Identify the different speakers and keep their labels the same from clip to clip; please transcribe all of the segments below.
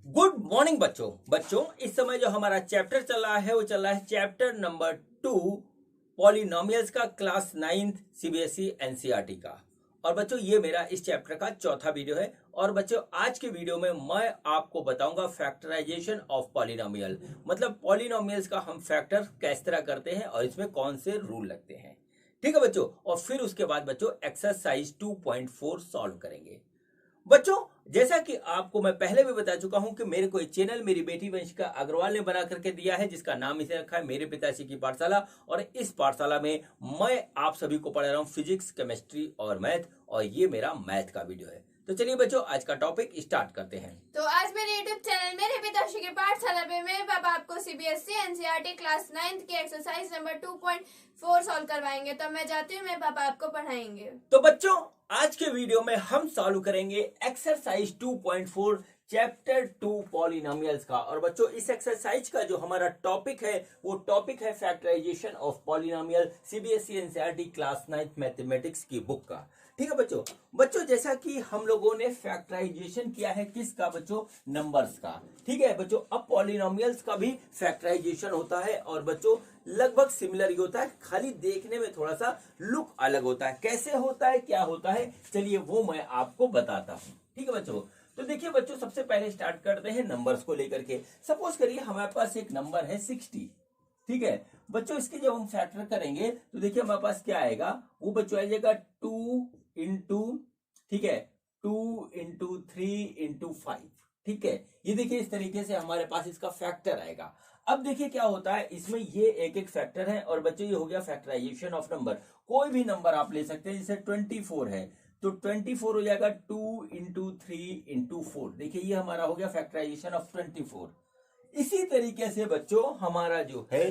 Speaker 1: Good morning बच्चों इस समय जो हमारा चैप्टर चल रहा है वो चल रहा है चैप्टर नंबर 2 पॉलिनोमियल्स का क्लास 9th सीबीएसई एनसीईआरटी का। और बच्चों ये मेरा इस चैप्टर का चौथा वीडियो है। और बच्चों आज के वीडियो में मैं आपको बताऊंगा फैक्टराइजेशन ऑफ पॉलिनोमियल, मतलब पॉलिनोमियल्स का हम फैक्टर किस तरह करते हैं और इसमें कौन से रूल लगते हैं। ठीक है बच्चों, और फिर उसके बाद बच्चों एक्सरसाइज 2.4 सॉल्व करेंगे। बच्चों जैसा कि आपको मैं पहले भी बता चुका हूं कि मेरे को एक चैनल मेरी बेटी वंशिका अग्रवाल ने बना करके दिया है, जिसका नाम इसे रखा है मेरे पिताश्री की पाठशाला। और इस पाठशाला में मैं आप सभी को पढ़ा रहा हूं फिजिक्स, केमिस्ट्री और मैथ, और ये मेरा मैथ का वीडियो है। तो चलिए बच्चों आज का टॉपिक स्टार्ट करते हैं।
Speaker 2: तो आज मेरे यूट्यूब चैनल मेरे पिताश्री के पाठशाला पे मेरे पापा आपको सीबीएसई एनसीईआरटी क्लास 9th की एक्सरसाइज नंबर 2.4 सॉल्व करवाएंगे। तो मैं जाती हूँ, मेरे पापा आपको पढ़ाएंगे।
Speaker 1: तो बच्चों आज के वीडियो में हम सॉल्व करेंगे एक्सरसाइज 2.4 चैप्टर 2 पॉलिनोमियल्स का। और बच्चों इस एक्सरसाइज का जो हमारा टॉपिक है वो टॉपिक है factorization of polynomial, CBSE NCERT class 9th mathematics की बुक का। ठीक है बच्चों, जैसा कि हम लोगों ने फैक्टराइजेशन किया है किसका बच्चों, नंबर्स का। ठीक है बच्चों, अब पॉलिनोमियल्स का भी फैक्टराइजेशन होता है और बच्चों लगभग सिमिलर ही होता है, खाली देखने में थोड़ा सा लुक अलग होता है। कैसे होता है, क्या होता है, चलिए वो मैं आपको बताता हूं। ठीक है बच्चों, तो देखिए बच्चों सबसे पहले स्टार्ट करते हैं नंबर्स को लेकर के। सपोज करिए हमारे पास एक नंबर है 60। ठीक है बच्चों, इसके जब हम फैक्टर करेंगे तो देखिए हमारे पास क्या आएगा, वो बच्चों आ जाएगा 2 इंटू, ठीक है 2 इंटू 3 इंटू 5। ठीक है, ये देखिए इस तरीके से हमारे पास इसका फैक्टर आएगा। अब देखिए क्या होता है, इसमें ये एक एक फैक्टर है और बच्चों ये हो गया फैक्टराइजेशन ऑफ नंबर। कोई भी नंबर आप ले सकते हैं, जैसे 24 है तो 24 हो जाएगा 2 इंटू 3 इंटू 4। देखिए ये हमारा हो गया फैक्टराइजेशन ऑफ 24। इसी तरीके से बच्चों हमारा जो है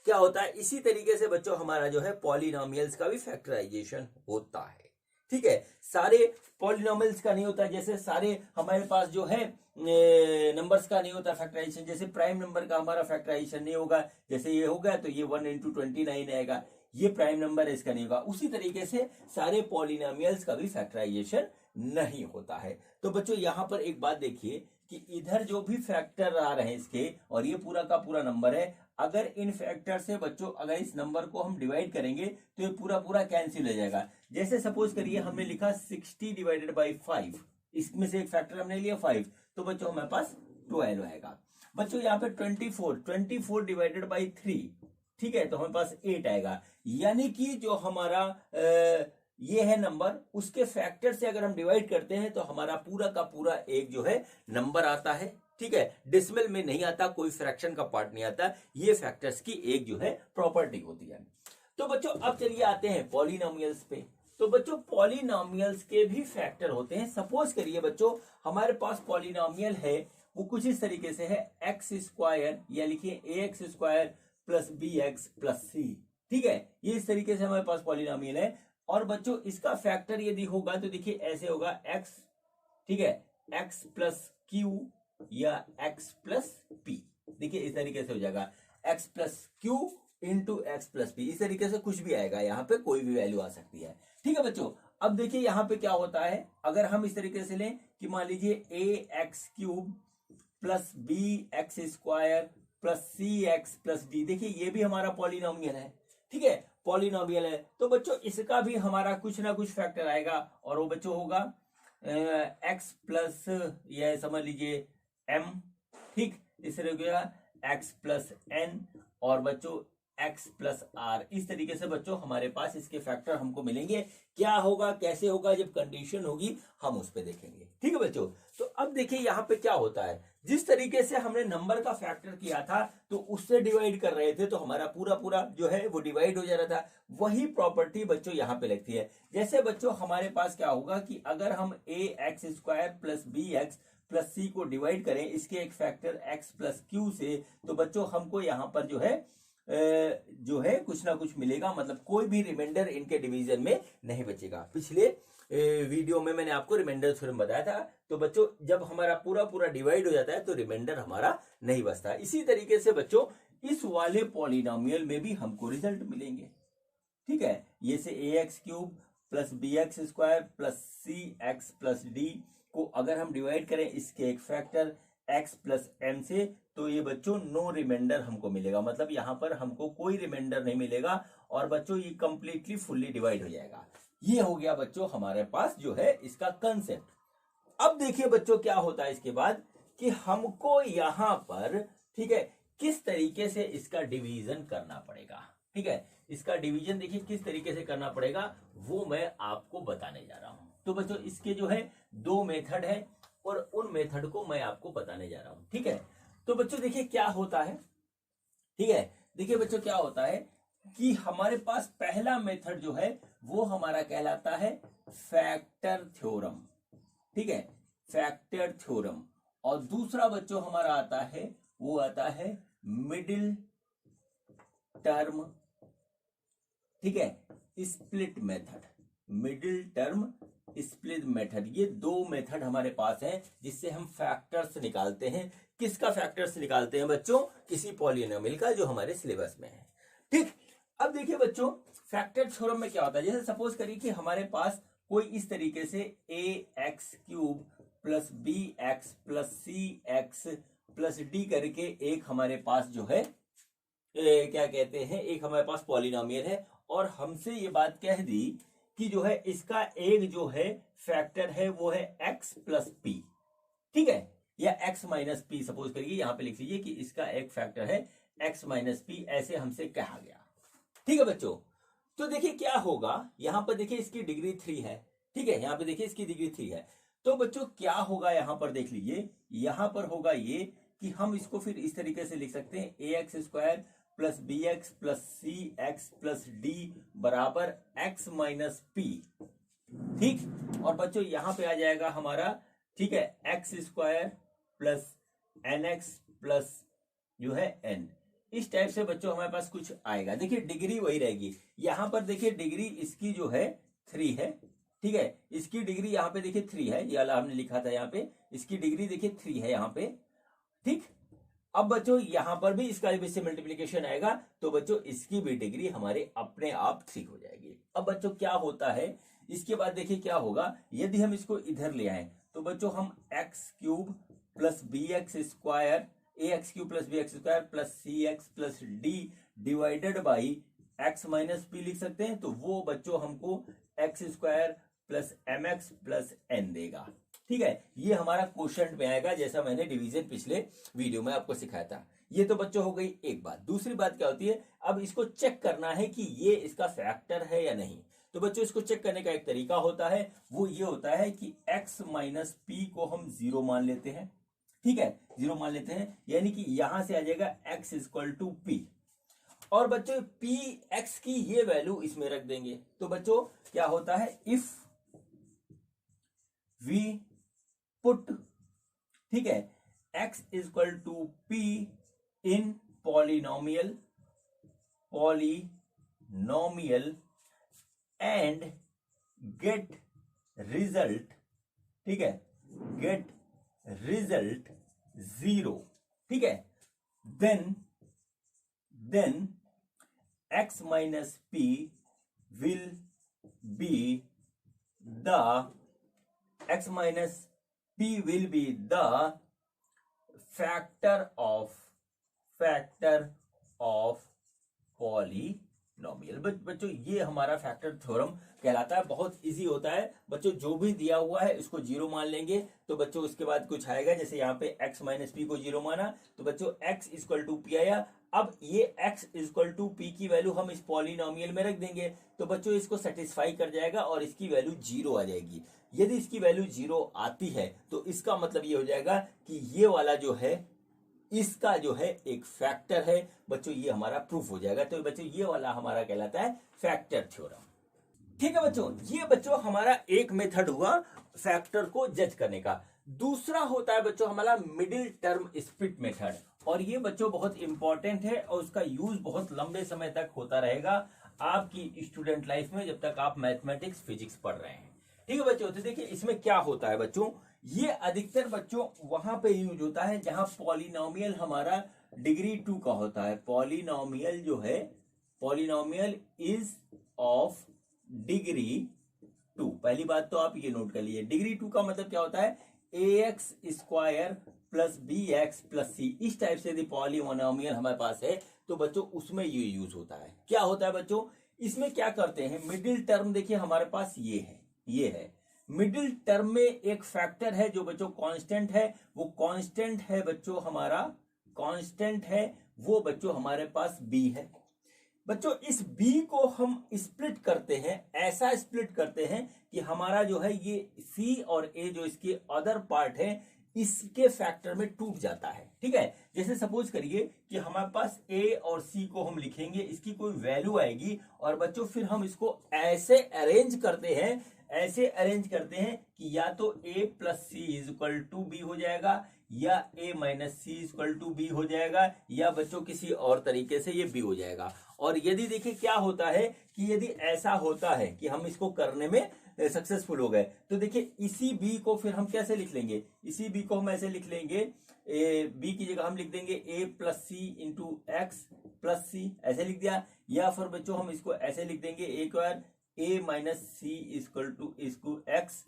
Speaker 1: क्या होता है, इसी तरीके से बच्चों हमारा जो है पॉलिनोमियल्स का भी फैक्टराइजेशन होता है। ठीक है, सारे पॉलिनोमियल्स का नहीं होता, जैसे सारे हमारे पास जो है नंबर्स का नहीं होता फैक्टराइजेशन। जैसे प्राइम नंबर का हमारा फैक्टराइजेशन नहीं होगा, जैसे ये हो गया तो ये 1 इंटू 29 आएगा, ये प्राइम नंबर है, इसका नहीं होगा। उसी तरीके से सारे पॉलिनोमियल्स का भी फैक्टराइजेशन नहीं होता है। तो बच्चों यहां पर एक बात देखिए कि इधर जो भी फैक्टर आ रहे हैं इसके, और ये पूरा का पूरा नंबर है, अगर इन फैक्टर से बच्चों अगर इस नंबर को हम डिवाइड करेंगे तो ये पूरा पूरा कैंसिल हो जाएगा। जैसे सपोज करिए हमने लिखा 60 डिवाइडेड बाई 5, इसमें से एक फैक्टर हमने लिया 5, तो बच्चों हमारे पास 12 आएगा। बच्चों यहाँ पे 24 डिवाइडेड बाई 3, ठीक है, तो हमारे पास 8 आएगा। यानी कि जो हमारा ये है नंबर, उसके फैक्टर से अगर हम डिवाइड करते हैं तो हमारा पूरा का पूरा एक जो है नंबर आता है। ठीक है, डिसिमल में नहीं आता, कोई फ्रैक्शन का पार्ट नहीं आता। ये फैक्टर्स की एक जो है प्रॉपर्टी होती है। तो बच्चों अब चलिए आते हैं पॉलिनोमियल्स पे। तो बच्चों पॉलिनोमियल्स के भी फैक्टर होते हैं। सपोज करिए बच्चों हमारे पास पॉलिनोमियल है, वो कुछ इस तरीके से है एक्स स्क्वायर, या लिखिए a x square plus b x plus c. ठीक है, ये इस तरीके से हमारे पास पॉलिनोमियल है। और बच्चों इसका फैक्टर यदि होगा तो देखिए ऐसे होगा एक्स, ठीक है, एक्स प्लस क्यू या एक्स प्लस पी। देखिए इस तरीके से हो जाएगा x plus Q into x plus P. इस तरीके से कुछ भी आएगा, यहाँ पे कोई भी वैल्यू आ सकती है। ठीक है बच्चों, अब देखिए यहाँ पे क्या होता है, अगर हम इस तरीके से लें कि मान लीजिए a x cube plus b x square plus c x plus d, देखिए ये भी हमारा पॉलिनोमियल है। ठीक है, पॉलिनोमियल है, तो बच्चों इसका भी हमारा कुछ ना कुछ फैक्टर आएगा, और वो बच्चों होगा एक्स प्लस, यह समझ लीजिए एम, ठीक, इस तरीके का एक्स प्लस एन, और बच्चों एक्स प्लस आर। इस तरीके से बच्चों हमारे पास इसके फैक्टर हमको मिलेंगे। क्या होगा, कैसे होगा, जब कंडीशन होगी हम उस पर देखेंगे। ठीक है बच्चों, तो अब देखिए यहाँ पे क्या होता है, जिस तरीके से हमने नंबर का फैक्टर किया था तो उससे डिवाइड कर रहे थे तो हमारा पूरा पूरा जो है वो डिवाइड हो जा रहा था। वही प्रॉपर्टी बच्चों यहाँ पे लगती है। जैसे बच्चों हमारे पास क्या होगा कि अगर हम a x square plus b x plus c को डिवाइड करें इसके एक फैक्टर एक्स प्लस क्यू से, तो बच्चों हमको यहाँ पर जो है कुछ ना कुछ मिलेगा, मतलब कोई भी रिमाइंडर इनके डिवीजन में नहीं बचेगा। पिछले वीडियो में मैंने आपको रिमाइंडर थ्योरम बताया था। तो बच्चों जब हमारा पूरा पूरा डिवाइड हो जाता है तो रिमाइंडर हमारा नहीं बचता। इसी तरीके से बच्चों इस वाले पॉलिनोमियल में भी हमको रिजल्ट मिलेंगे। ठीक है, ये से a x cube plus b x square plus c x plus d को अगर हम डिवाइड करें इसके एक फैक्टर x प्लस m से, तो ये बच्चों नो रिमाइंडर हमको मिलेगा, मतलब यहाँ पर हमको कोई रिमाइंडर नहीं मिलेगा और बच्चों ये कंप्लीटली फुल्ली डिवाइड हो जाएगा। ये हो गया बच्चों हमारे पास जो है इसका कंसेप्ट। अब देखिए बच्चों क्या होता है इसके बाद कि हमको यहाँ पर, ठीक है, किस तरीके से इसका डिवीजन करना पड़ेगा। ठीक है, इसका डिवीजन देखिए किस तरीके से करना पड़ेगा वो मैं आपको बताने जा रहा हूं। तो बच्चों इसके जो है दो मेथड है और उन मेथड को मैं आपको बताने जा रहा हूं। ठीक है, तो बच्चों देखिए क्या होता है, ठीक है, देखिए बच्चों क्या होता है कि हमारे पास पहला मेथड जो है वो हमारा कहलाता है फैक्टर थ्योरम। ठीक है, फैक्टर थ्योरम। और दूसरा बच्चों हमारा आता है वो आता है मिडिल टर्म, ठीक है, split method, middle term split method. ये दो मेथड हमारे पास हैं जिससे हम फैक्टर्स निकालते हैं। किसका फैक्टर्स निकालते हैं बच्चों? किसी पॉलिनोमियल का जो हमारे सिलेबस में है। ठीक, अब देखिए बच्चों फैक्टर थ्योरम में क्या होता है, जैसे सपोज करिए कि हमारे पास कोई इस तरीके से ax cube plus bx plus cx plus d करके एक हमारे पास जो है क्या कहते हैं, एक हमारे पास पॉलिनोमियल है और हमसे ये बात कह दी कि जो है इसका एक जो है फैक्टर है वो है x प्लस p। ठीक है, या x माइनस p सपोज करिए, यहां पे लिख लीजिए कि इसका एक फैक्टर है x माइनस p, ऐसे हमसे कहा गया। ठीक है बच्चों, तो देखिए क्या होगा, यहां पर देखिए इसकी डिग्री 3 है। ठीक है, यहां पे देखिए इसकी डिग्री 3 है। तो बच्चों क्या होगा यहां पर देख लीजिए, यहां पर होगा ये कि हम इसको फिर इस तरीके से लिख सकते हैं ax square plus b x plus c x plus d बराबर एक्स माइनस पी। ठीक, और बच्चों यहां पे आ जाएगा हमारा, ठीक है, x square plus n x plus जो है एन। इस टाइप से बच्चों हमारे पास कुछ आएगा। देखिए डिग्री वही रहेगी, यहां पर देखिए डिग्री इसकी जो है 3 है। ठीक है, इसकी डिग्री यहाँ पे देखिए 3 है, ये वाला हमने लिखा था यहाँ पे, इसकी डिग्री देखिए 3 है यहाँ पे। ठीक, अब बच्चों यहां पर भी इसका जब इससे मल्टीप्लीकेशन आएगा तो बच्चों इसकी भी डिग्री हमारे अपने आप 3 हो जाएगी। अब बच्चों क्या होता है इसके बाद देखिए क्या होगा, यदि हम इसको इधर ले आए तो बच्चों हम x cube plus b x square ax cube plus b x square plus c x plus d divided by x minus p लिख सकते हैं। तो वो बच्चों हमको x square plus m x plus n देगा। ठीक है, ये हमारा क्वेश्चन में आएगा जैसा मैंने डिवीजन पिछले वीडियो में आपको सिखाया था। ये तो बच्चों हो गई एक बात। दूसरी बात क्या होती है, अब इसको चेक करना है कि ये इसका फैक्टर है या नहीं। तो बच्चों इसको चेक करने का एक तरीका होता है, वो ये होता है कि x माइनस पी को हम 0 मान लेते हैं। ठीक है, 0 मान लेते हैं, यानी कि यहां से आ जाएगा x इक्वल टू पी। और बच्चों पी एक्स की ये वैल्यू इसमें रख देंगे। तो बच्चों क्या होता है, इफ वी पुट, ठीक है, x equal to p in polynomial and get result, ठीक है, गेट रिजल्ट 0, ठीक है, then x minus p will be the x minus p will be the factor of polynomial। बच्चों ये हमारा फैक्टर थ्योरम कहलाता है। बहुत इजी होता है बच्चों, जो भी दिया हुआ है इसको 0 मान लेंगे। तो बच्चों उसके बाद कुछ आएगा, जैसे यहाँ पे x माइनस पी को 0 माना तो बच्चों x इक्वल टू पी आया। अब ये x इक्वल टू पी की वैल्यू हम इस पॉलिनोमियल में रख देंगे तो बच्चों इसको सेटिस्फाई कर जाएगा और इसकी वैल्यू 0 आ जाएगी। यदि इसकी वैल्यू 0 आती है तो इसका मतलब ये हो जाएगा कि ये वाला जो है इसका जो है एक फैक्टर है। बच्चों ये हमारा प्रूफ हो जाएगा। तो बच्चों ये वाला हमारा कहलाता है फैक्टर थ्योरम। ठीक है बच्चों, ये बच्चों हमारा एक मेथड हुआ फैक्टर को जज करने का। दूसरा होता है बच्चों हमारा मिडिल टर्म स्प्लिट मेथड, और ये बच्चों बहुत इंपॉर्टेंट है और उसका यूज बहुत लंबे समय तक होता रहेगा आपकी स्टूडेंट लाइफ में जब तक आप मैथमेटिक्स फिजिक्स पढ़ रहे हैं। ठीक है बच्चों, तो देखिए इसमें क्या होता है बच्चों, ये अधिकतर बच्चों वहां पे यूज होता है जहां पॉलिनोमियल हमारा डिग्री 2 का होता है। पॉलिनोमियल जो है, पॉलिनोमियल इज ऑफ डिग्री 2। पहली बात तो आप ये नोट कर लीजिए, डिग्री 2 का मतलब क्या होता है, ax square plus b x plus c, इस टाइप से यदि पॉलीमोनोमियल हमारे पास है तो बच्चों उसमें ये यूज होता है। क्या होता है बच्चों, इसमें क्या करते हैं, मिडिल टर्म देखिए हमारे पास ये है मिडिल टर्म में एक फैक्टर है जो बच्चों कांस्टेंट है, वो कांस्टेंट है बच्चों हमारा, कांस्टेंट है वो बच्चों हमारे पास बी है। बच्चों इस बी को हम स्प्लिट करते हैं, ऐसा स्प्लिट करते हैं कि हमारा जो है ये सी और ए जो इसके अदर पार्ट है इसके फैक्टर में टूट जाता है। ठीक है, जैसे सपोज करिए कि हमारे पास ए और सी को हम लिखेंगे, इसकी कोई वैल्यू आएगी और बच्चों फिर हम इसको ऐसे अरेंज करते हैं, ऐसे अरेंज करते हैं कि या तो a plus c is equal to b हो जाएगा, या a minus c is equal to b हो जाएगा, या बच्चों किसी और तरीके से ये b हो जाएगा। और यदि देखिए क्या होता है कि यदि ऐसा होता है कि हम इसको करने में सक्सेसफुल हो गए तो देखिए इसी b को फिर हम कैसे लिख लेंगे, इसी b को हम ऐसे लिख लेंगे, b की जगह हम लिख देंगे a plus c into x plus c, ऐसे लिख दिया। या फिर बच्चों हम इसको ऐसे लिख देंगे a square a minus c equal to इसको एक्स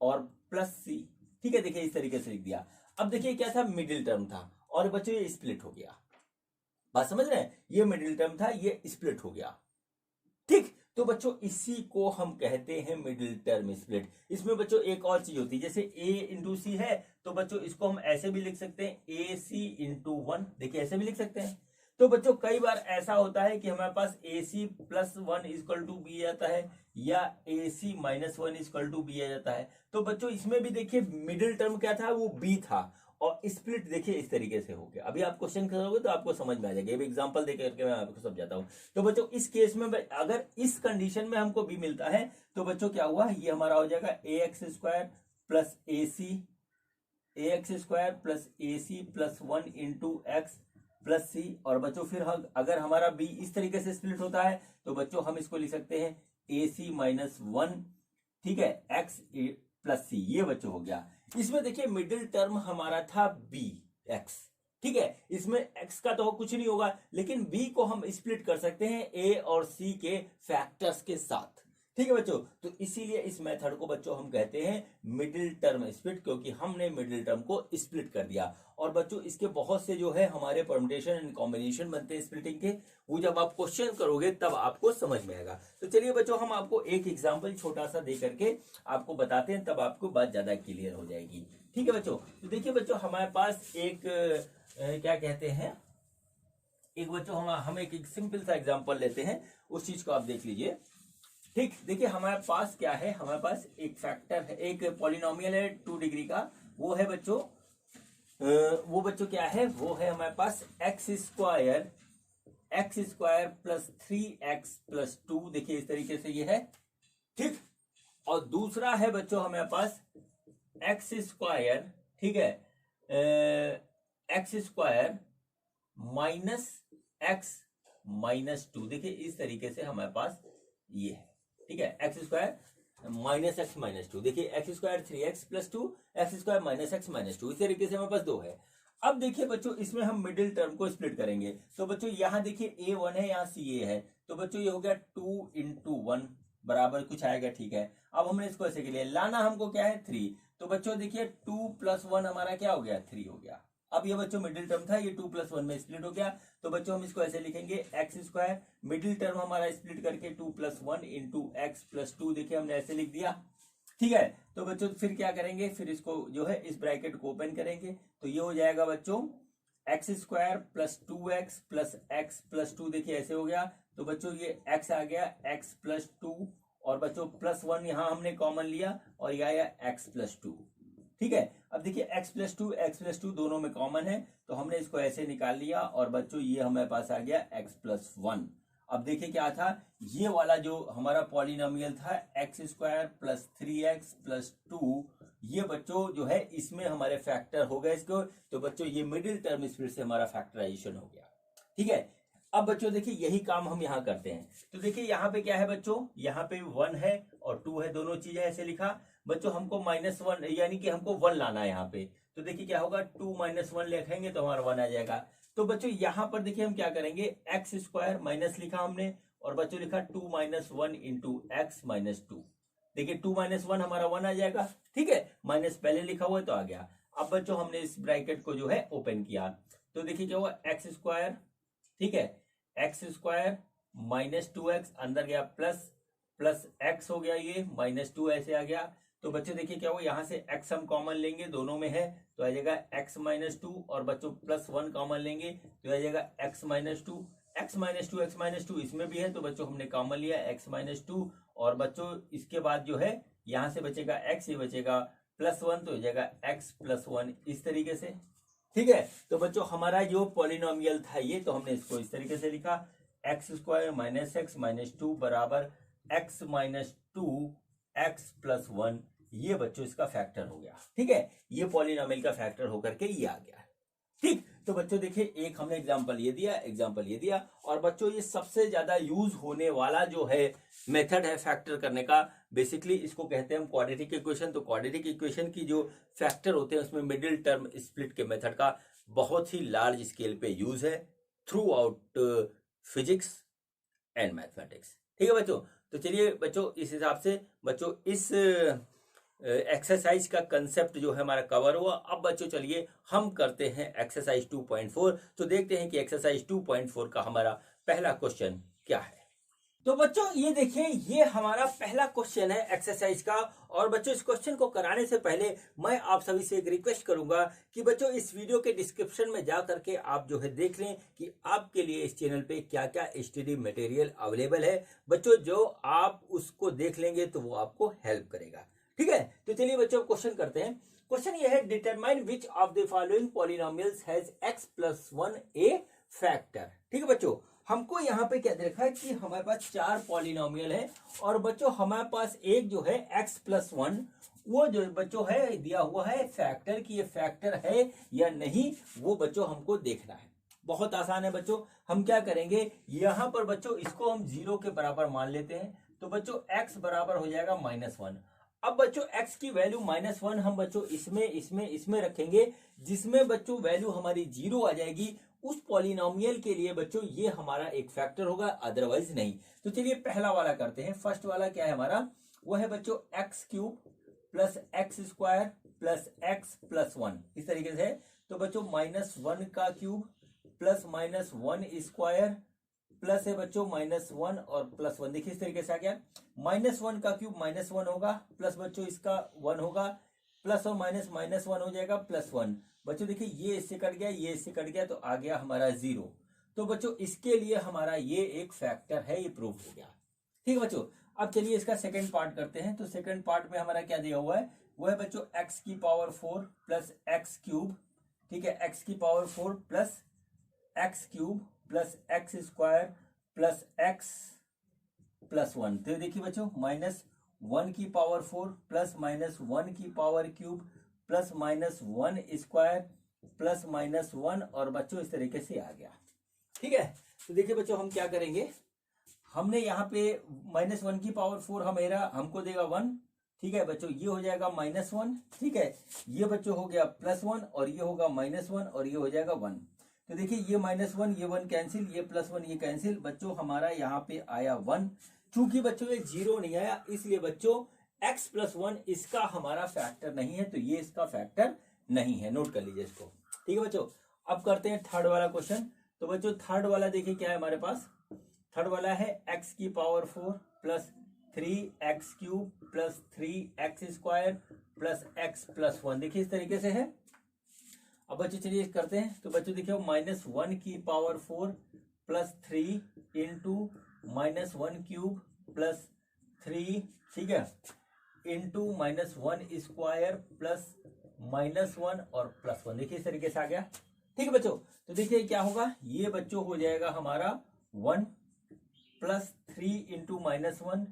Speaker 1: और प्लस सी। ठीक है, देखिए इस तरीके से लिख दिया। अब देखिए क्या था, मिडिल टर्म था और बच्चों ये स्प्लिट हो गया, बात समझ रहे हैं, ये मिडिल टर्म था ये स्प्लिट हो गया। ठीक, तो बच्चों इसी को हम कहते हैं मिडिल टर्म स्प्लिट। इसमें बच्चों एक और चीज होती है, जैसे a इंटू सी है तो बच्चों इसको हम ऐसे भी लिख सकते हैं ए सी इंटू वन, देखिए ऐसे भी लिख सकते हैं। तो बच्चों कई बार ऐसा होता है कि हमारे पास a c plus one equal to b आ जाता है, या a c minus one equal to b आ जाता है। तो बच्चों इसमें भी देखिए मिडिल टर्म क्या था, वो बी था और स्प्लिट देखिए इस तरीके से हो गया। अभी आप क्वेश्चन करोगे तो आपको समझ में आ जाएगा, एग्जांपल दे करके मैं आपको समझाता हूं। तो बच्चों इस केस में अगर इस कंडीशन में हमको बी मिलता है तो बच्चों क्या हुआ, ये हमारा हो जाएगा a x square plus a c, a x square plus a c plus one into x plus c. और बच्चों फिर अगर हमारा बी इस तरीके से स्प्लिट होता है तो बच्चों हम इसको लिख सकते हैं ए सी माइनस वन, ठीक है, एक्स प्लस सी, ये बच्चों हो गया। इसमें देखिए मिडिल टर्म हमारा था बी एक्स, ठीक है, इसमें एक्स का तो कुछ नहीं होगा लेकिन बी को हम स्प्लिट कर सकते हैं ए और सी के फैक्टर्स के साथ। ठीक है बच्चों, तो इसीलिए इस मेथड को बच्चों हम कहते हैं मिडिल टर्म स्प्लिट, क्योंकि हमने मिडिल टर्म को स्प्लिट कर दिया। और बच्चों इसके बहुत से जो है हमारे परम्यूटेशन एंड कॉम्बिनेशन बनते हैं स्प्लिटिंग के, वो जब आप क्वेश्चन करोगे तब आपको समझ में आएगा। तो चलिए बच्चों हम आपको एक एग्जाम्पल छोटा सा दे करके आपको बताते हैं, तब आपको बात ज्यादा क्लियर हो जाएगी। ठीक है बच्चों, तो देखिए बच्चों हमारे पास एक क्या कहते हैं, एक बच्चों हम एक सिंपल सा एग्जाम्पल लेते हैं, उस चीज को आप देख लीजिए। ठीक, देखिए हमारे पास क्या है, हमारे पास एक फैक्टर है, एक पॉलिनोमियल है 2 डिग्री का, वो है बच्चों वो बच्चों क्या है, वो है हमारे पास x square plus 3x plus 2, देखिए इस तरीके से ये है। ठीक, और दूसरा है बच्चों हमारे पास एक्स स्क्वायर, ठीक है, x square minus x minus 2, देखिए इस तरीके से हमारे पास ये है। ठीक है, x square minus x minus 2, देखिए x square 3x plus 2, x square minus x minus 2, इस तरीके से हमारे पास 2 है। अब देखिए बच्चों इसमें हम मिडिल टर्म को स्प्लिट करेंगे, तो बच्चों यहाँ देखिए a1 है, यहाँ ca है, तो बच्चों ये हो गया 2 इंटू 1 बराबर कुछ आएगा। ठीक है, अब हमने इसको ऐसे के लिए लाना हमको क्या है 3, तो बच्चों देखिए 2 प्लस 1 हमारा क्या हो गया 3 हो गया। अब ये बच्चों मिडिल टर्म था, ये 2 प्लस 1 में स्प्लिट हो गया, तो बच्चों हम इसको ऐसे लिखेंगे एक्स स्क्वायर, मिडिल टर्म हमारा स्प्लिट करके 2 प्लस 1 इंटू एक्स प्लस 2, देखिए हमने ऐसे लिख दिया। ठीक है, तो बच्चों फिर क्या करेंगे, फिर इसको जो है इस ब्रैकेट को ओपन करेंगे, तो ये हो जाएगा बच्चों x square plus 2x plus x plus 2, देखिए ऐसे हो गया। तो बच्चों ये x आ गया x प्लस 2, और बच्चों प्लस 1 यहाँ हमने कॉमन लिया और ये आया x प्लस 2। ठीक है, अब देखिए x प्लस 2 दोनों में कॉमन है, तो हमने इसको ऐसे निकाल लिया और बच्चों ये हमारे पास आ गया x प्लस 1। अब देखिए क्या था, ये वाला जो हमारा पॉलिनोमियल था x square plus 3x plus 2, ये बच्चों जो है इसमें हमारे फैक्टर हो गए इसको, तो बच्चों ये मिडिल टर्म स्प्लिट से हमारा फैक्टराइजेशन हो गया। ठीक है, अब बच्चों देखिए यही काम हम यहाँ करते हैं, तो देखिए यहाँ पे क्या है बच्चों, यहाँ पे 1 है और 2 है, दोनों चीजें ऐसे लिखा। बच्चों हमको -1 यानी कि हमको 1 लाना है यहाँ पे, तो देखिए क्या होगा 2 - 1 लिखेंगे तो हमारा 1 आ जाएगा। तो बच्चों यहाँ पर देखिए हम क्या करेंगे, एक्स स्क्वायर माइनस लिखा हमने और बच्चों लिखा 2 - 1 इंटू एक्स माइनस 2, देखिए 2 - 1 हमारा 1 आ जाएगा। ठीक है, माइनस पहले लिखा हुआ है तो आ गया। अब बच्चों हमने इस ब्रैकेट को जो है ओपन किया, तो देखिए क्या हुआ, एक्स स्क्वायर, ठीक है, एक्स स्क्वायर माइनस 2x, अंदर गया प्लस प्लस एक्स हो गया, ये माइनस 2 ऐसे आ गया। तो बच्चों देखिए क्या हुआ, यहाँ से x हम कॉमन लेंगे, दोनों में है तो आ जाएगा x माइनस 2, और बच्चों प्लस 1 कॉमन लेंगे तो आ जाएगा x माइनस 2, x माइनस 2 इसमें भी है तो बच्चों हमने कॉमन लिया x माइनस 2, और बच्चों इसके बाद जो है यहाँ से बचेगा x, ये बचेगा प्लस 1, तो हो जाएगा x प्लस 1 इस तरीके से, ठीक है। तो बच्चों हमारा जो पॉलिनोमियल था ये, तो हमने इसको इस तरीके से लिखा, x square minus x minus 2 बराबर एक्स माइनस 2 एक्स प्लस 1, ये बच्चों इसका फैक्टर हो गया, ठीक है। ये पॉलिनोमियल का फैक्टर होकर के ये आ गया, ठीक। तो बच्चों देखिए एक हमने एग्जांपल ये दिया, एग्जांपल ये दिया, और बच्चों ये सबसे ज्यादा यूज होने वाला जो है मेथड है फैक्टर करने का, बेसिकली इसको कहते हैं हम क्वाड्रेटिक इक्वेशन। तो क्वाड्रेटिक इक्वेशन की जो फैक्टर होते हैं उसमें मिडिल टर्म स्प्लिट के मेथड का बहुत ही लार्ज स्केल पे यूज है through out physics and mathematics, ठीक है बच्चों। तो चलिए बच्चों इस हिसाब से बच्चों इस एक्सरसाइज का कंसेप्ट जो है हमारा कवर हुआ। अब बच्चों चलिए हम करते हैं एक्सरसाइज 2.4। तो देखते हैं कि एक्सरसाइज 2.4 का हमारा पहला क्वेश्चन क्या है। तो बच्चों ये देखिए, ये हमारा पहला क्वेश्चन है एक्सरसाइज का। और बच्चों इस क्वेश्चन को कराने से पहले मैं आप सभी से एक रिक्वेस्ट करूंगा कि बच्चों इस वीडियो के डिस्क्रिप्शन में जा करके आप जो है देख लें कि आपके लिए इस चैनल पे क्या क्या स्टडी मटेरियल अवेलेबल है। बच्चों जो आप उसको देख लेंगे तो वो आपको हेल्प करेगा, ठीक है। तो चलिए बच्चों क्वेश्चन करते हैं। क्वेश्चन ये है, determine which of the following polynomials has x plus 1 A factor, ठीक है बच्चों। हमको यहाँ पे क्या दे रखा है कि हमारे पास 4 पॉलिनोमियल है, और बच्चों हमारे पास एक जो है x प्लस 1, वो जो बच्चों है दिया हुआ है फैक्टर, कि ये फैक्टर है या नहीं, वो बच्चों हमको देखना है। बहुत आसान है बच्चों, हम क्या करेंगे, यहाँ पर बच्चों इसको हम 0 के बराबर मान लेते हैं, तो बच्चों x बराबर हो जाएगा -1। अब बच्चों x की वैल्यू -1 हम बच्चों इसमें रखेंगे, जिसमें बच्चों वैल्यू हमारी 0 आ जाएगी। उस पॉलिनोमियल के लिए बच्चों ये हमारा एक फैक्टर होगा, अदरवाइज नहीं। तो चलिए पहला वाला करते हैं। फर्स्ट वाला क्या है हमारा, वो है बच्चों x cube plus x square plus x plus 1 इस तरीके से। तो बच्चों -1 का क्यूब प्लस -1 स्क्वायर प्लस है बच्चों -1 और प्लस 1, देखिए इस तरीके से आ गया। -1 का क्यूब -1 होगा, प्लस बच्चों इसका 1 होगा, प्लस और माइनस -1 हो जाएगा प्लस 1। बच्चों देखिए ये इससे कट गया, ये इससे कट गया, तो आ गया हमारा 0। तो बच्चों इसके लिए हमारा ये एक फैक्टर है, ये प्रूव हो गया, ठीक है बच्चों। अब चलिए इसका सेकंड पार्ट करते हैं। तो सेकंड पार्ट में हमारा क्या दिया हुआ है, वो है बच्चों x की पावर 4 प्लस एक्स क्यूब, ठीक है, x की power 4 plus x cube plus x square plus x plus 1। तो देखिए बच्चों -1 की पावर 4 प्लस -1 की power cube plus -1 square plus -1, और बच्चों इस तरीके से आ गया, ठीक है। तो देखिए बच्चों हम क्या करेंगे, हमने यहाँ पे -1 की पावर 4 हमको देगा 1, ठीक है बच्चों, ये हो जाएगा -1, ठीक है, ये बच्चों हो गया +1, और ये होगा -1, और ये हो जाएगा 1। तो देखिए ये -1 ये 1 कैंसिल, ये +1 ये कैंसिल, बच्चों हमारा यहाँ पे आया 1। चूंकि बच्चों ये 0 नहीं आया, इसलिए बच्चों x प्लस 1 इसका हमारा फैक्टर नहीं है, तो ये इसका फैक्टर नहीं है, नोट कर लीजिए इसको, ठीक है बच्चों। अब करते हैं थर्ड वाला क्वेश्चन। तो बच्चों थर्ड वाला देखिए क्या है हमारे पास, थर्ड वाला है x की power 4 plus 3x cube plus 3x square plus x plus 1, देखिए इस तरीके से है। अब बच्चों चलिए करते हैं। तो बच्चों देखिए -1 की power 4 plus 3 into -1 cube plus 3, ठीक है, इंटू -1 स्क्वायर प्लस -1 और प्लस 1, देखिए इस तरीके से आ गया, ठीक है बच्चों। तो देखिए क्या होगा, ये बच्चों हो जाएगा हमारा 1 प्लस 3 इंटू -1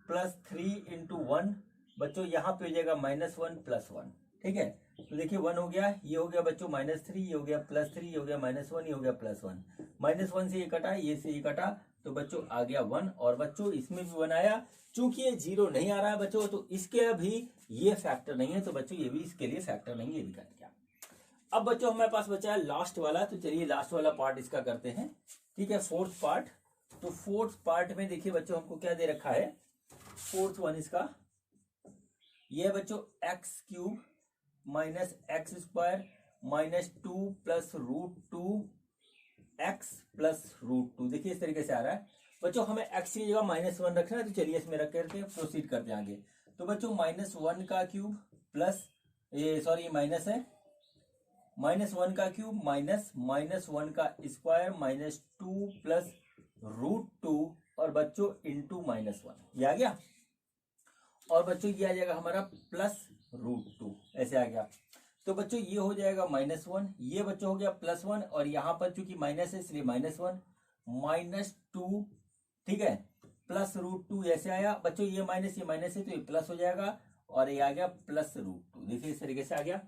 Speaker 1: प्लस 3 इंटू 1, बच्चों यहाँ पे हो जाएगा -1 प्लस 1, ठीक है। तो देखिए 1 हो गया, ये हो गया बच्चों -3, ये हो गया +3, ये हो गया -1, ये हो गया +1, -1 से ये कटा, ये से ये कटा, तो बच्चों आ गया 1। और बच्चों इसमें भी 1 आया, चूंकि ये 0 नहीं आ रहा है बच्चों, तो इसके अभी ये फैक्टर नहीं है, तो बच्चों ये भी इसके लिए फैक्टर नहीं है, ये भी कट गया। अब बच्चों हमारे पास बचा है लास्ट वाला। तो चलिए लास्ट वाला पार्ट इसका करते हैं, ठीक है, फोर्थ पार्ट। तो फोर्थ पार्ट में देखिए बच्चों हमको क्या दे रखा है, फोर्थ वन इसका ये है बच्चों x cube minus x square minus 2 plus root 2 x plus root 2। देखिए इस तरीके से आ रहा है बच्चों। हमें एक्स की जगह -1 रखना है, तो चलिए इसमें रख करके प्रोसीड करते हैं आगे। तो बच्चों -1 का क्यूब प्लस ये सॉरी माइनस है, -1 का क्यूब माइनस -1 का स्क्वायर माइनस 2 प्लस रूट 2 और बच्चों इंटू -1 ये आ गया। और बच्चों ये आ जाएगा हमारा प्लस रूट 2 ऐसे आ गया। तो बच्चों ये हो जाएगा -1, ये बच्चों हो गया +1 और यहाँ पर चूंकि माइनस है इसलिए -1 -2 ठीक है प्लस रूट 2 ऐसे आया बच्चों। ये माइनस है तो ये प्लस हो जाएगा और ये आ गया प्लस रूट 2। देखिए इस तरीके से आ गया।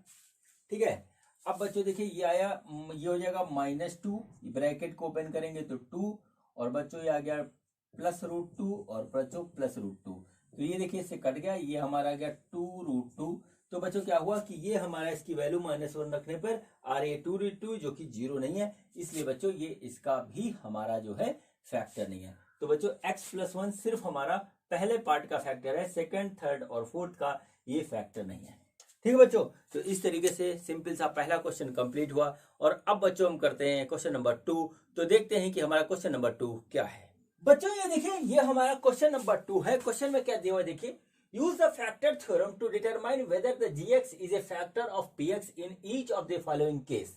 Speaker 1: ठीक है अब बच्चों देखिए ये आया, ये हो जाएगा -2 ब्रैकेट को ओपन करेंगे तो 2 और बच्चों ये आ गया प्लस रूट 2 और बच्चों प्लस रूट 2। तो ये देखिए इससे कट गया, ये हमारा आ गया 2 रूट 2। तो बच्चों क्या हुआ कि ये हमारा इसकी वैल्यू -1 रखने पर आ रही है 2 रूट 2 जो कि 0 नहीं है, इसलिए बच्चों ये इसका भी हमारा जो है फैक्टर नहीं है। तो बच्चों x+1 सिर्फ हमारा पहले पार्ट का फैक्टर है, सेकंड थर्ड और फोर्थ का ये फैक्टर नहीं है। ठीक है बच्चों, तो इस तरीके से सिंपल सा पहला क्वेश्चन कंप्लीट हुआ। और अब बच्चों हम करते हैं क्वेश्चन नंबर 2। तो देखते हैं कि हमारा क्वेश्चन नंबर 2 क्या है। बच्चों ये देखिए ये हमारा क्वेश्चन नंबर 2 है। क्वेश्चन में क्या दिया हुआ देखिए, use the factor theorem to determine whether the gx is a factor of px in each of the following case.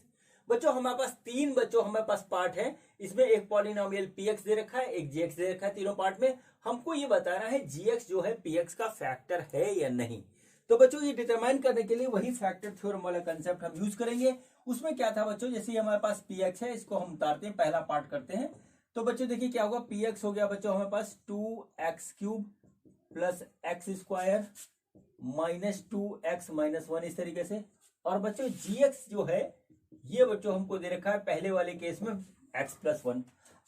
Speaker 1: बच्चों हमारे पास तीन हमारे पास पार्ट है, इसमें एक पॉलिनोमियल px दे रखा है, एक gx दे रखा है। तीनों पार्ट में हमको ये बताना है gx जो है px का फैक्टर है या नहीं। तो बच्चों ये डिटरमाइन करने के लिए वही फैक्टर थ्योरम वाला कंसेप्ट हम यूज करेंगे। उसमें क्या था बच्चों, जैसे हमारे पास px है इसको हम उतारते हैं, पहला पार्ट करते हैं। तो बच्चों देखिए क्या होगा, px हो गया बच्चों हमारे पास 2x³ plus x square minus 2x-1 इस तरीके से। और बच्चों gx जो है ये बच्चों हमको दे रखा है पहले वाले केस में x+1।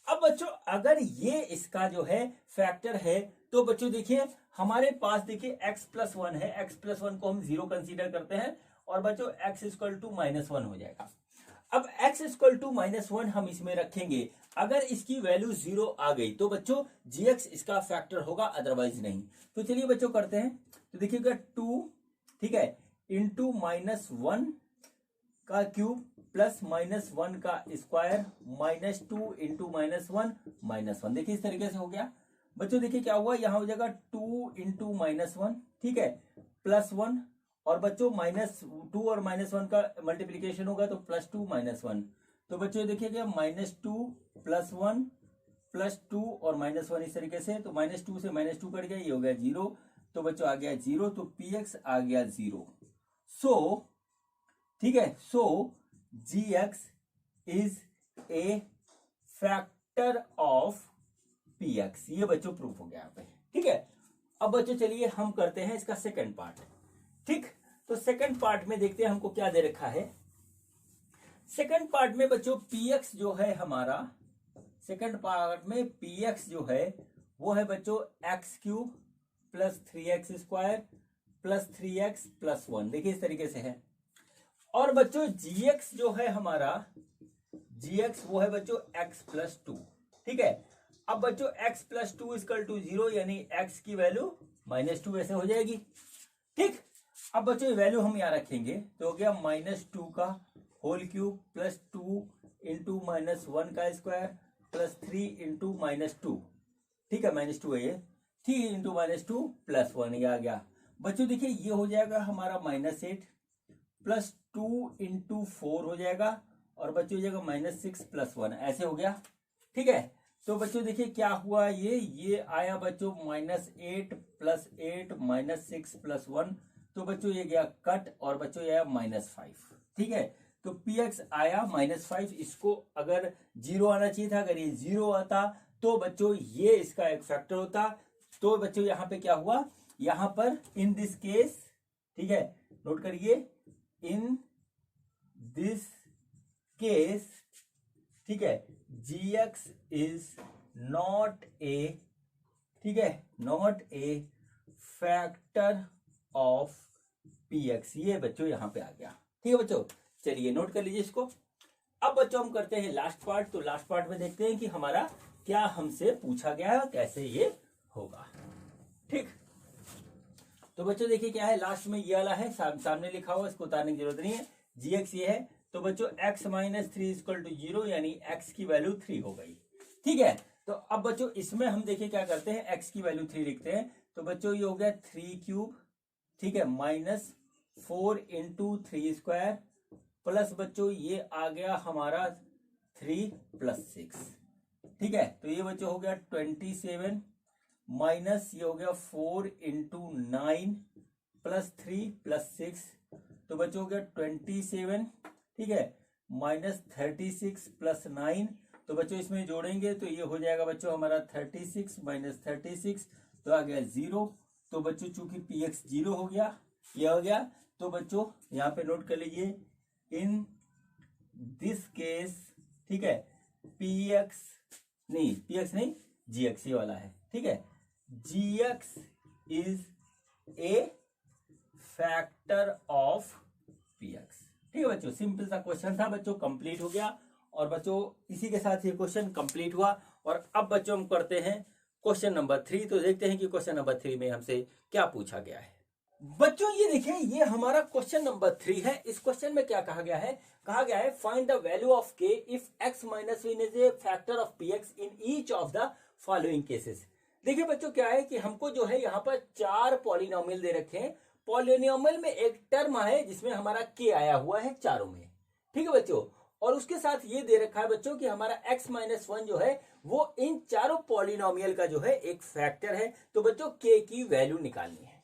Speaker 1: अब बच्चों अगर ये इसका जो है फैक्टर है तो बच्चों देखिए हमारे पास देखिए x+1 है, x+1 को हम 0 कंसीडर करते हैं और बच्चों x = -1 हो जाएगा। अब x = -1 हम इसमें रखेंगे, अगर इसकी वैल्यू 0 आ गई तो बच्चों gx इसका फैक्टर होगा, अदरवाइज नहीं। तो चलिए बच्चों करते हैं। तो देखिएगा 2 ठीक है इंटू -1 का क्यूब प्लस -1 का स्क्वायर -2 इंटू -1 देखिए इस तरीके से हो गया। बच्चों देखिए क्या हुआ, यहां हो जाएगा 2 इंटू -1 ठीक है +1 और बच्चों -2 और -1 का मल्टीप्लीकेशन होगा तो +2 -1। तो बच्चों देखिएगा -2 +1 +2 और -1 इस तरीके से। तो -2 से -2 कट गया, ये हो गया 0। तो बच्चों आ गया 0, तो px आ गया 0। सो ठीक है, सो gx is a factor of px। ये बच्चों प्रूफ हो गया यहाँ पे। ठीक है अब बच्चों चलिए हम करते हैं इसका सेकंड पार्ट। ठीक, तो सेकंड पार्ट में देखते हैं हमको क्या दे रखा है। सेकंड पार्ट में बच्चों px जो है हमारा, सेकंड पार्ट में px जो है वो है बच्चों x³ plus 3x² plus 3x plus 1। देखिए इस तरीके से है। और बच्चों gx जो है हमारा, gx वो है बच्चों x+2। ठीक है अब बच्चों x+2 = 0 यानी x की वैल्यू -2 ऐसे हो जाएगी। ठीक, अब बच्चों ये वैल्यू हम यहाँ रखेंगे तो हो गया -2 का होल क्यूब प्लस 2 इंटू -1 का स्क्वायर प्लस 3 इंटू -2। ठीक है -2 है ये, 3 इंटू -2 प्लस 1 ये आ गया। बच्चों देखिए ये हो जाएगा हमारा -8 प्लस 2 इंटू 4 हो जाएगा और बच्चों हो जाएगा -6 प्लस 1 ऐसे हो गया। ठीक है तो बच्चों देखिए क्या हुआ, ये आया बच्चों -8 प्लस 8 -6 प्लस 1। तो बच्चों ये गया कट और बच्चों ये आया -5। ठीक है तो px आया -5। इसको अगर 0 आना चाहिए था, अगर ये 0 आता तो बच्चों ये इसका एक फैक्टर होता। तो बच्चों यहाँ पे क्या हुआ, यहाँ पर इन दिस केस, ठीक है नोट करिए, इन दिस केस ठीक है gx इज नॉट ए, ठीक है not a factor of px। ये बच्चों यहां पे आ गया। ठीक है बच्चों चलिए नोट कर लीजिए इसको। अब बच्चों हम करते हैं लास्ट पार्ट। तो लास्ट पार्ट में देखते हैं कि हमारा क्या हमसे पूछा गया है, कैसे ये होगा। ठीक, तो बच्चों देखिए क्या है, लास्ट में ये वाला है, सामने लिखा हुआ, इसको उतारने की जरूरत नहीं है, gx ये है। तो बच्चों x माइनस 3 इक्वल टू 0, यानी x की वैल्यू 3 हो गई। ठीक है, तो अब बच्चों इसमें हम देखिए क्या करते हैं, x की वैल्यू 3 लिखते हैं। तो बच्चों ये हो गया 3 क्यूब, ठीक है, माइनस 4 इंटू 3 स्क्वायर, प्लस बच्चों ये आ गया हमारा 3 प्लस 6। ठीक है, तो ये बच्चों हो गया 27, माइनस ये हो गया 4 इंटू 9 प्लस 3 प्लस 6, तो बच्चों हो गया 27, ठीक है, माइनस 36 प्लस 9। तो बच्चों इसमें जोड़ेंगे तो ये हो जाएगा बच्चों हमारा 36 माइनस 36, तो आ गया 0। तो बच्चों चूंकि px 0 हो गया, ये हो गया, तो बच्चों यहाँ पे नोट कर लीजिए, इन दिस केस, ठीक है, px नहीं gx ये वाला है, ठीक है, gx is a factor of px। ठीक है बच्चों, सिंपल सा क्वेश्चन था बच्चों, कंप्लीट हो गया। और बच्चों इसी के साथ ये क्वेश्चन कंप्लीट हुआ। और अब बच्चों हम करते हैं क्वेश्चन नंबर 3। तो देखते हैं कि क्वेश्चन नंबर 3 में हमसे क्या पूछा गया है। बच्चों ये देखिए, ये हमारा क्वेश्चन नंबर 3 है। इस क्वेश्चन में क्या कहा गया है, find the value of k if x minus one is a factor of px in each of the following cases. देखिए बच्चों क्या है कि हमको जो है यहाँ पर 4 पॉलिनोमियल दे रखे हैं। पॉलिनोमियल में एक टर्म है जिसमें हमारा k आया हुआ है चारों में। ठीक है बच्चों, और उसके साथ ये दे रखा है बच्चों कि हमारा x माइनस 1 जो है वो इन चारों पॉलिनोमियल का जो है एक फैक्टर है। तो बच्चों k की वैल्यू निकालनी है।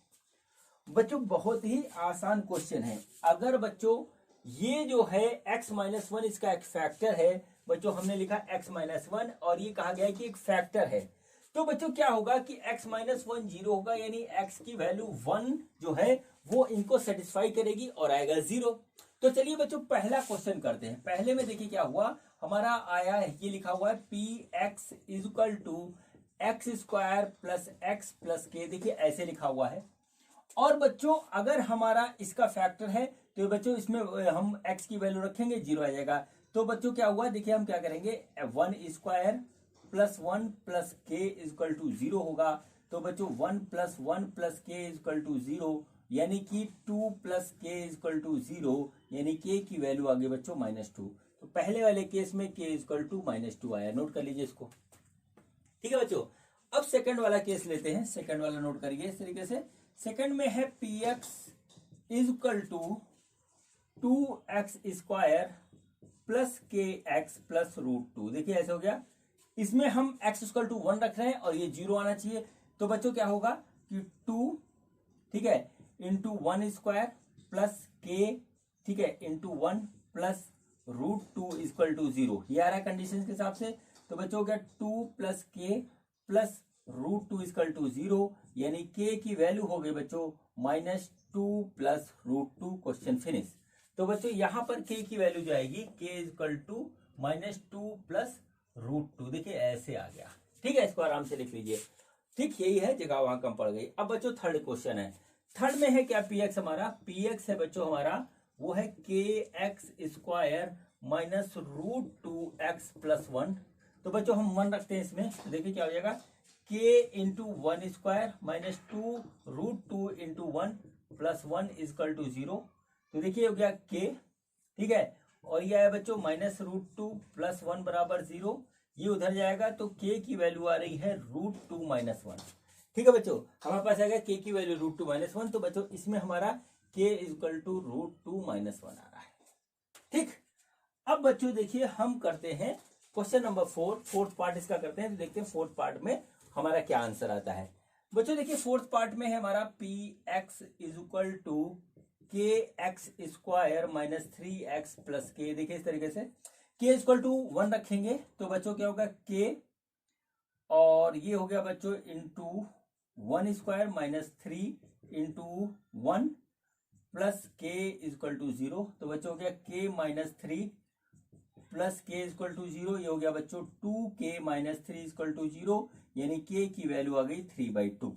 Speaker 1: बच्चों बहुत ही आसान क्वेश्चन है। अगर बच्चों ये जो है x माइनस 1 इसका एक फैक्टर है, बच्चों हमने लिखा x माइनस 1 और ये कहा गया है कि एक फैक्टर है, तो बच्चों क्या होगा कि x माइनस 1 0 होगा, यानी x की वैल्यू 1 जो है वो इनको सेटिस्फाई करेगी और आएगा 0। तो चलिए बच्चों पहला क्वेश्चन करते हैं। पहले में देखिए क्या हुआ, हमारा आया है, ये लिखा हुआ है px is equal to x square plus x plus k, देखिए ऐसे लिखा हुआ है। और बच्चों अगर हमारा इसका फैक्टर है तो बच्चों इसमें हम x की वैल्यू रखेंगे, 0 आ जाएगा। तो बच्चों क्या हुआ, देखिए हम क्या करेंगे, 1 स्क्वायर प्लस 1 प्लस के इक्वल टू 0 होगा। तो बच्चों 1 प्लस 1 प्लस के इक्वल टू 0, यानी कि 2 प्लस के इक्वल टू 0, यानी के की वैल्यू आ गई बच्चों -2। तो पहले वाले केस में के इक्वल टू -2 आया, नोट कर लीजिए इसको। ठीक है बच्चों, अब सेकंड वाला केस लेते हैं। सेकंड वाला नोट करिए इस तरीके से। सेकंड में है px is equal to 2x square plus k x plus √2। देखिए ऐसे हो गया, इसमें हम x इक्वल टू 1 रख रहे हैं और ये 0 आना चाहिए। तो बच्चों क्या होगा कि 2, ठीक है, इंटू 1 स्क्वायर प्लस के, ठीक है, इंटू 1 प्लस √2 इक्वल टू 0, ये आ रहा है कंडीशन के हिसाब से। तो बच्चों क्या 2 प्लस के प्लस √2 इक्वल टू 0, यानी के की वैल्यू हो गई बच्चों -2 प्लस √2। Question finish. तो बच्चों यहां पर के की वैल्यू जाएगी k इक्वल टू -2 प्लस √2, देखिए ऐसे आ गया। ठीक है, इसको आराम से लिख लीजिए। ठीक, यही है, जगह वहां कम पड़ गई। अब बच्चों थर्ड क्वेश्चन है। थर्ड में है क्या, px हमारा, px है बच्चों हमारा वो है kx square minus √2x plus 1। तो बच्चों हम 1 रखते हैं इसमें, तो देखिए क्या हो जाएगा, k into 1 square minus 2 √2 into 1 plus 1 equal to 0। तो देखिए हो गया k, ठीक है, और ये आया बच्चों -√2 प्लस 1 बराबर 0, ये उधर जाएगा तो k की वैल्यू आ रही है √2 माइनस 1। ठीक है बच्चों, हमारे पास आएगा k की वैल्यू √2 माइनस 1, तो बच्चों इसमें हमारा k इक्वल टू √2 माइनस 1 आ रहा है। ठीक, अब बच्चों देखिए हम करते हैं क्वेश्चन नंबर 4, फोर्थ पार्ट इसका करते हैं। तो देखते हैं फोर्थ पार्ट में हमारा क्या आंसर आता है। बच्चों देखिए फोर्थ पार्ट में है हमारा px इज इक्वल टू के x square minus 3x plus k. देखिए इस तरीके से k इक्वल टू 1 रखेंगे तो बच्चों क्या होगा k, और ये हो गया बच्चों into 1 square minus 3 into 1 plus के इक्वल टू 0। तो बच्चों हो गया k माइनस 3 प्लस के इक्वल टू 0, ये हो गया बच्चों 2k माइनस 3 इक्वल टू 0, यानी k की वैल्यू आ गई 3/2।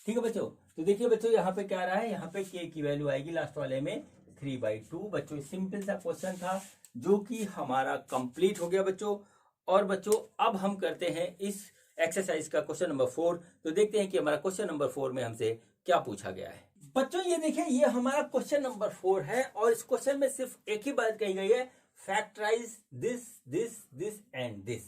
Speaker 1: ठीक है बच्चों, तो देखिए बच्चों यहाँ पे क्या आ रहा है, यहाँ पे k की वैल्यू आएगी लास्ट वाले में 3/2। बच्चों सिंपल सा क्वेश्चन था जो कि हमारा कंप्लीट हो गया बच्चों। और बच्चों अब हम करते हैं इस एक्सरसाइज का क्वेश्चन नंबर 4। तो देखते हैं कि हमारा क्वेश्चन नंबर 4 में हमसे क्या पूछा गया है। बच्चों ये देखिए, ये हमारा क्वेश्चन नंबर 4 है और इस क्वेश्चन में सिर्फ एक ही बात कही गई है, factorize this this this and this.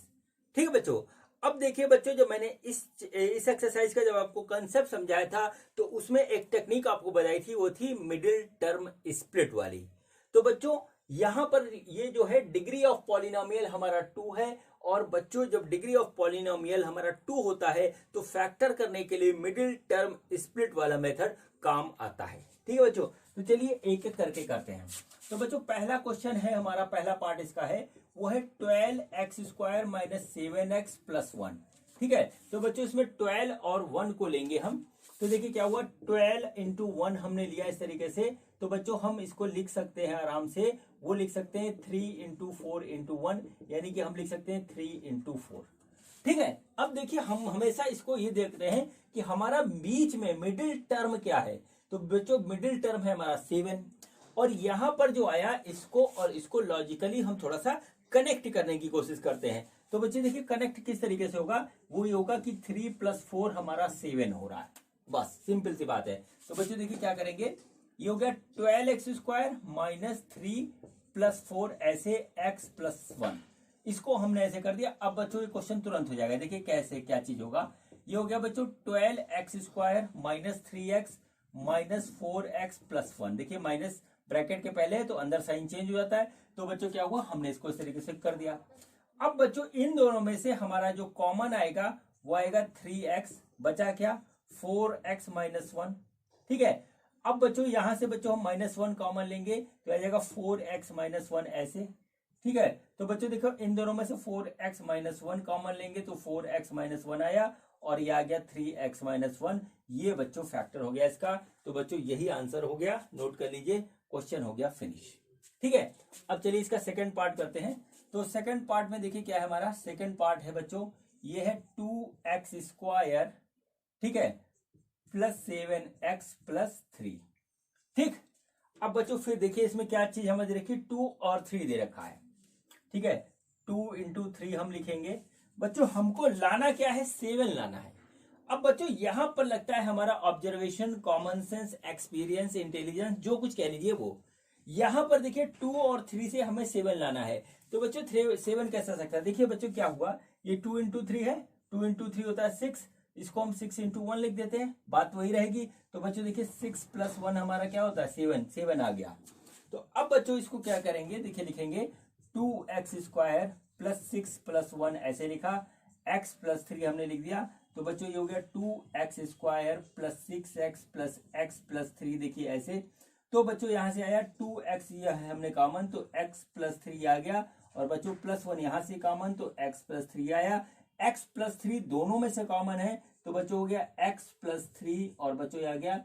Speaker 1: ठीक है बच्चों। अब देखिए बच्चों, जो मैंने इस एक्सरसाइज का जब आपको कंसेप्ट समझाया था तो उसमें एक टेक्निक आपको बताई थी, वो थी मिडिल टर्म स्प्लिट वाली। तो बच्चों यहां पर ये जो है डिग्री ऑफ पॉलिनोमियल हमारा 2 है, और बच्चों जब डिग्री ऑफ पॉलिनोमियल हमारा 2 होता है तो फैक्टर करने के लिए मिडिल टर्म स्प्लिट वाला मेथड काम आता है। ठीक है बच्चों, तो चलिए एक एक करके करते हैं। तो बच्चों पहला क्वेश्चन है हमारा, पहला पार्ट इसका है वो है 12x² माइनस 7x प्लस 1। ठीक है, तो बच्चों इसमें 12 और 1 को लेंगे हम। तो देखिए क्या हुआ, 12 इंटू 1 हमने लिया इस तरीके से। तो बच्चों हम इसको लिख सकते हैं आराम से, वो लिख सकते हैं 3 इंटू 4 इंटू 1, यानी कि हम लिख सकते हैं 3 इंटू 4। ठीक है, अब देखिए हम हमेशा इसको ये देखते हैं कि हमारा बीच में मिडिल टर्म क्या है। तो बच्चों मिडिल टर्म है हमारा 7, और यहां पर जो आया इसको और इसको लॉजिकली हम थोड़ा सा कनेक्ट करने की कोशिश करते हैं। तो बच्चे देखिए कनेक्ट किस तरीके से होगा, वो ये होगा कि 3 प्लस 4 हमारा 7 हो रहा है, बस सिंपल सी बात है। तो बच्चों देखिए क्या करेंगे, ये हो गया 12x² माइनस 3 प्लस 4 ऐसे x प्लस 1, इसको हमने ऐसे कर दिया। अब बच्चों ये क्वेश्चन तुरंत हो जाएगा, देखिए कैसे क्या चीज होगा। ये हो गया बच्चों 12x² minus 3x minus 4x plus 1। देखिए माइनस ब्रैकेट के पहले है तो अंदर साइन चेंज हो जाता है। तो बच्चों क्या हुआ, हमने इसको इस तरीके से कर दिया। अब बच्चों इन दोनों में से हमारा जो कॉमन आएगा वो आएगा 3x, बचा क्या 4x माइनस 1। ठीक है, अब बच्चों यहां से बच्चों हम -1 कॉमन लेंगे तो आ जाएगा 4x माइनस 1 ऐसे। ठीक है, तो बच्चों देखो इन दोनों में से 4x माइनस 1 कॉमन लेंगे तो 4x माइनस 1 आया, और ये आ गया 3x माइनस 1। ये बच्चों फैक्टर हो गया इसका। तो बच्चों यही आंसर हो गया, नोट कर लीजिए, क्वेश्चन हो गया फिनिश। ठीक है, अब चलिए इसका सेकंड पार्ट करते हैं। तो सेकंड पार्ट में देखिए क्या है हमारा, सेकंड पार्ट है बच्चों ये है 2x², ठीक है, प्लस 7x प्लस 3। ठीक, अब बच्चों फिर देखिए इसमें क्या चीज हमें दे रखी, 2 और 3 दे रखा है। ठीक है, 2 इंटू 3 हम लिखेंगे। बच्चों हमको लाना क्या है, 7 लाना है। अब बच्चों यहां पर लगता है हमारा observation, common sense, experience, intelligence, जो कुछ कह लीजिए वो। यहां पर देखिए 2 और 3 से हमें 7 लाना है। तो बच्चों 7 कैसा सकता है, देखिए बच्चों क्या हुआ, ये 2 इंटू 3 है, 2 इंटू 3 होता है 6, इसको हम 6 इंटू 1 लिख देते हैं, बात वही रहेगी। तो बच्चों देखिए 6 प्लस 1 हमारा क्या होता है 7 आ गया। तो अब बच्चों इसको क्या करेंगे, देखिए लिखेंगे 2x² प्लस 6 प्लस 1 ऐसे लिखा, x प्लस 3 हमने लिख दिया। तो बच्चों ये हो गया 2x² plus 6x plus x plus 3, देखिए ऐसे। तो बच्चों यहां से आया 2x, ये है हमने कॉमन, तो x प्लस 3 आ गया, और बच्चों प्लस 1 यहां से कॉमन, तो x प्लस 3 आया। x प्लस 3 दोनों में से कॉमन है, तो बच्चों हो गया x प्लस 3, और बच्चों आ गया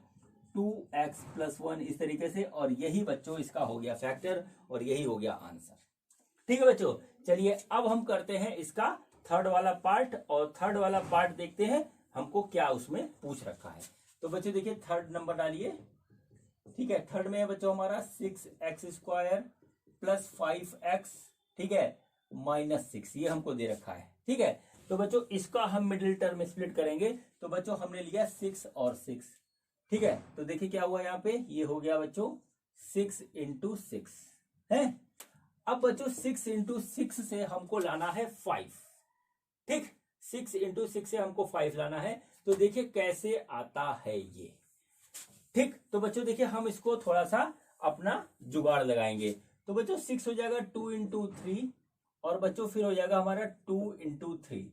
Speaker 1: 2x प्लस 1 इस तरीके से। और यही बच्चों इसका हो गया फैक्टर, और यही हो गया आंसर। ठीक है बच्चों, चलिए अब हम करते हैं इसका थर्ड वाला पार्ट, और थर्ड वाला पार्ट देखते हैं हमको क्या उसमें पूछ रखा है। तो बच्चों देखिए थर्ड नंबर डालिए। ठीक है, थर्ड में है बच्चों हमारा 6x² प्लस 5x, ठीक है, माइनस 6, ये हमको दे रखा है। ठीक है, तो बच्चों इसका हम मिडिल टर्म स्प्लिट करेंगे। तो बच्चों हमने लिया 6 और 6। ठीक है, तो देखिए क्या हुआ यहाँ पे, ये हो गया बच्चों 6 इंटू 6 है। अब बच्चों 6 इंटू 6 से हमको लाना है 5। ठीक, 6 इंटू 6 से हमको 5 लाना है। तो देखिए कैसे आता है ये। ठीक, तो बच्चों देखिए हम इसको थोड़ा सा अपना जुगाड़ लगाएंगे। तो बच्चों 6 हो जाएगा 2 इंटू 3, और बच्चों फिर हो जाएगा हमारा 2 इंटू 3।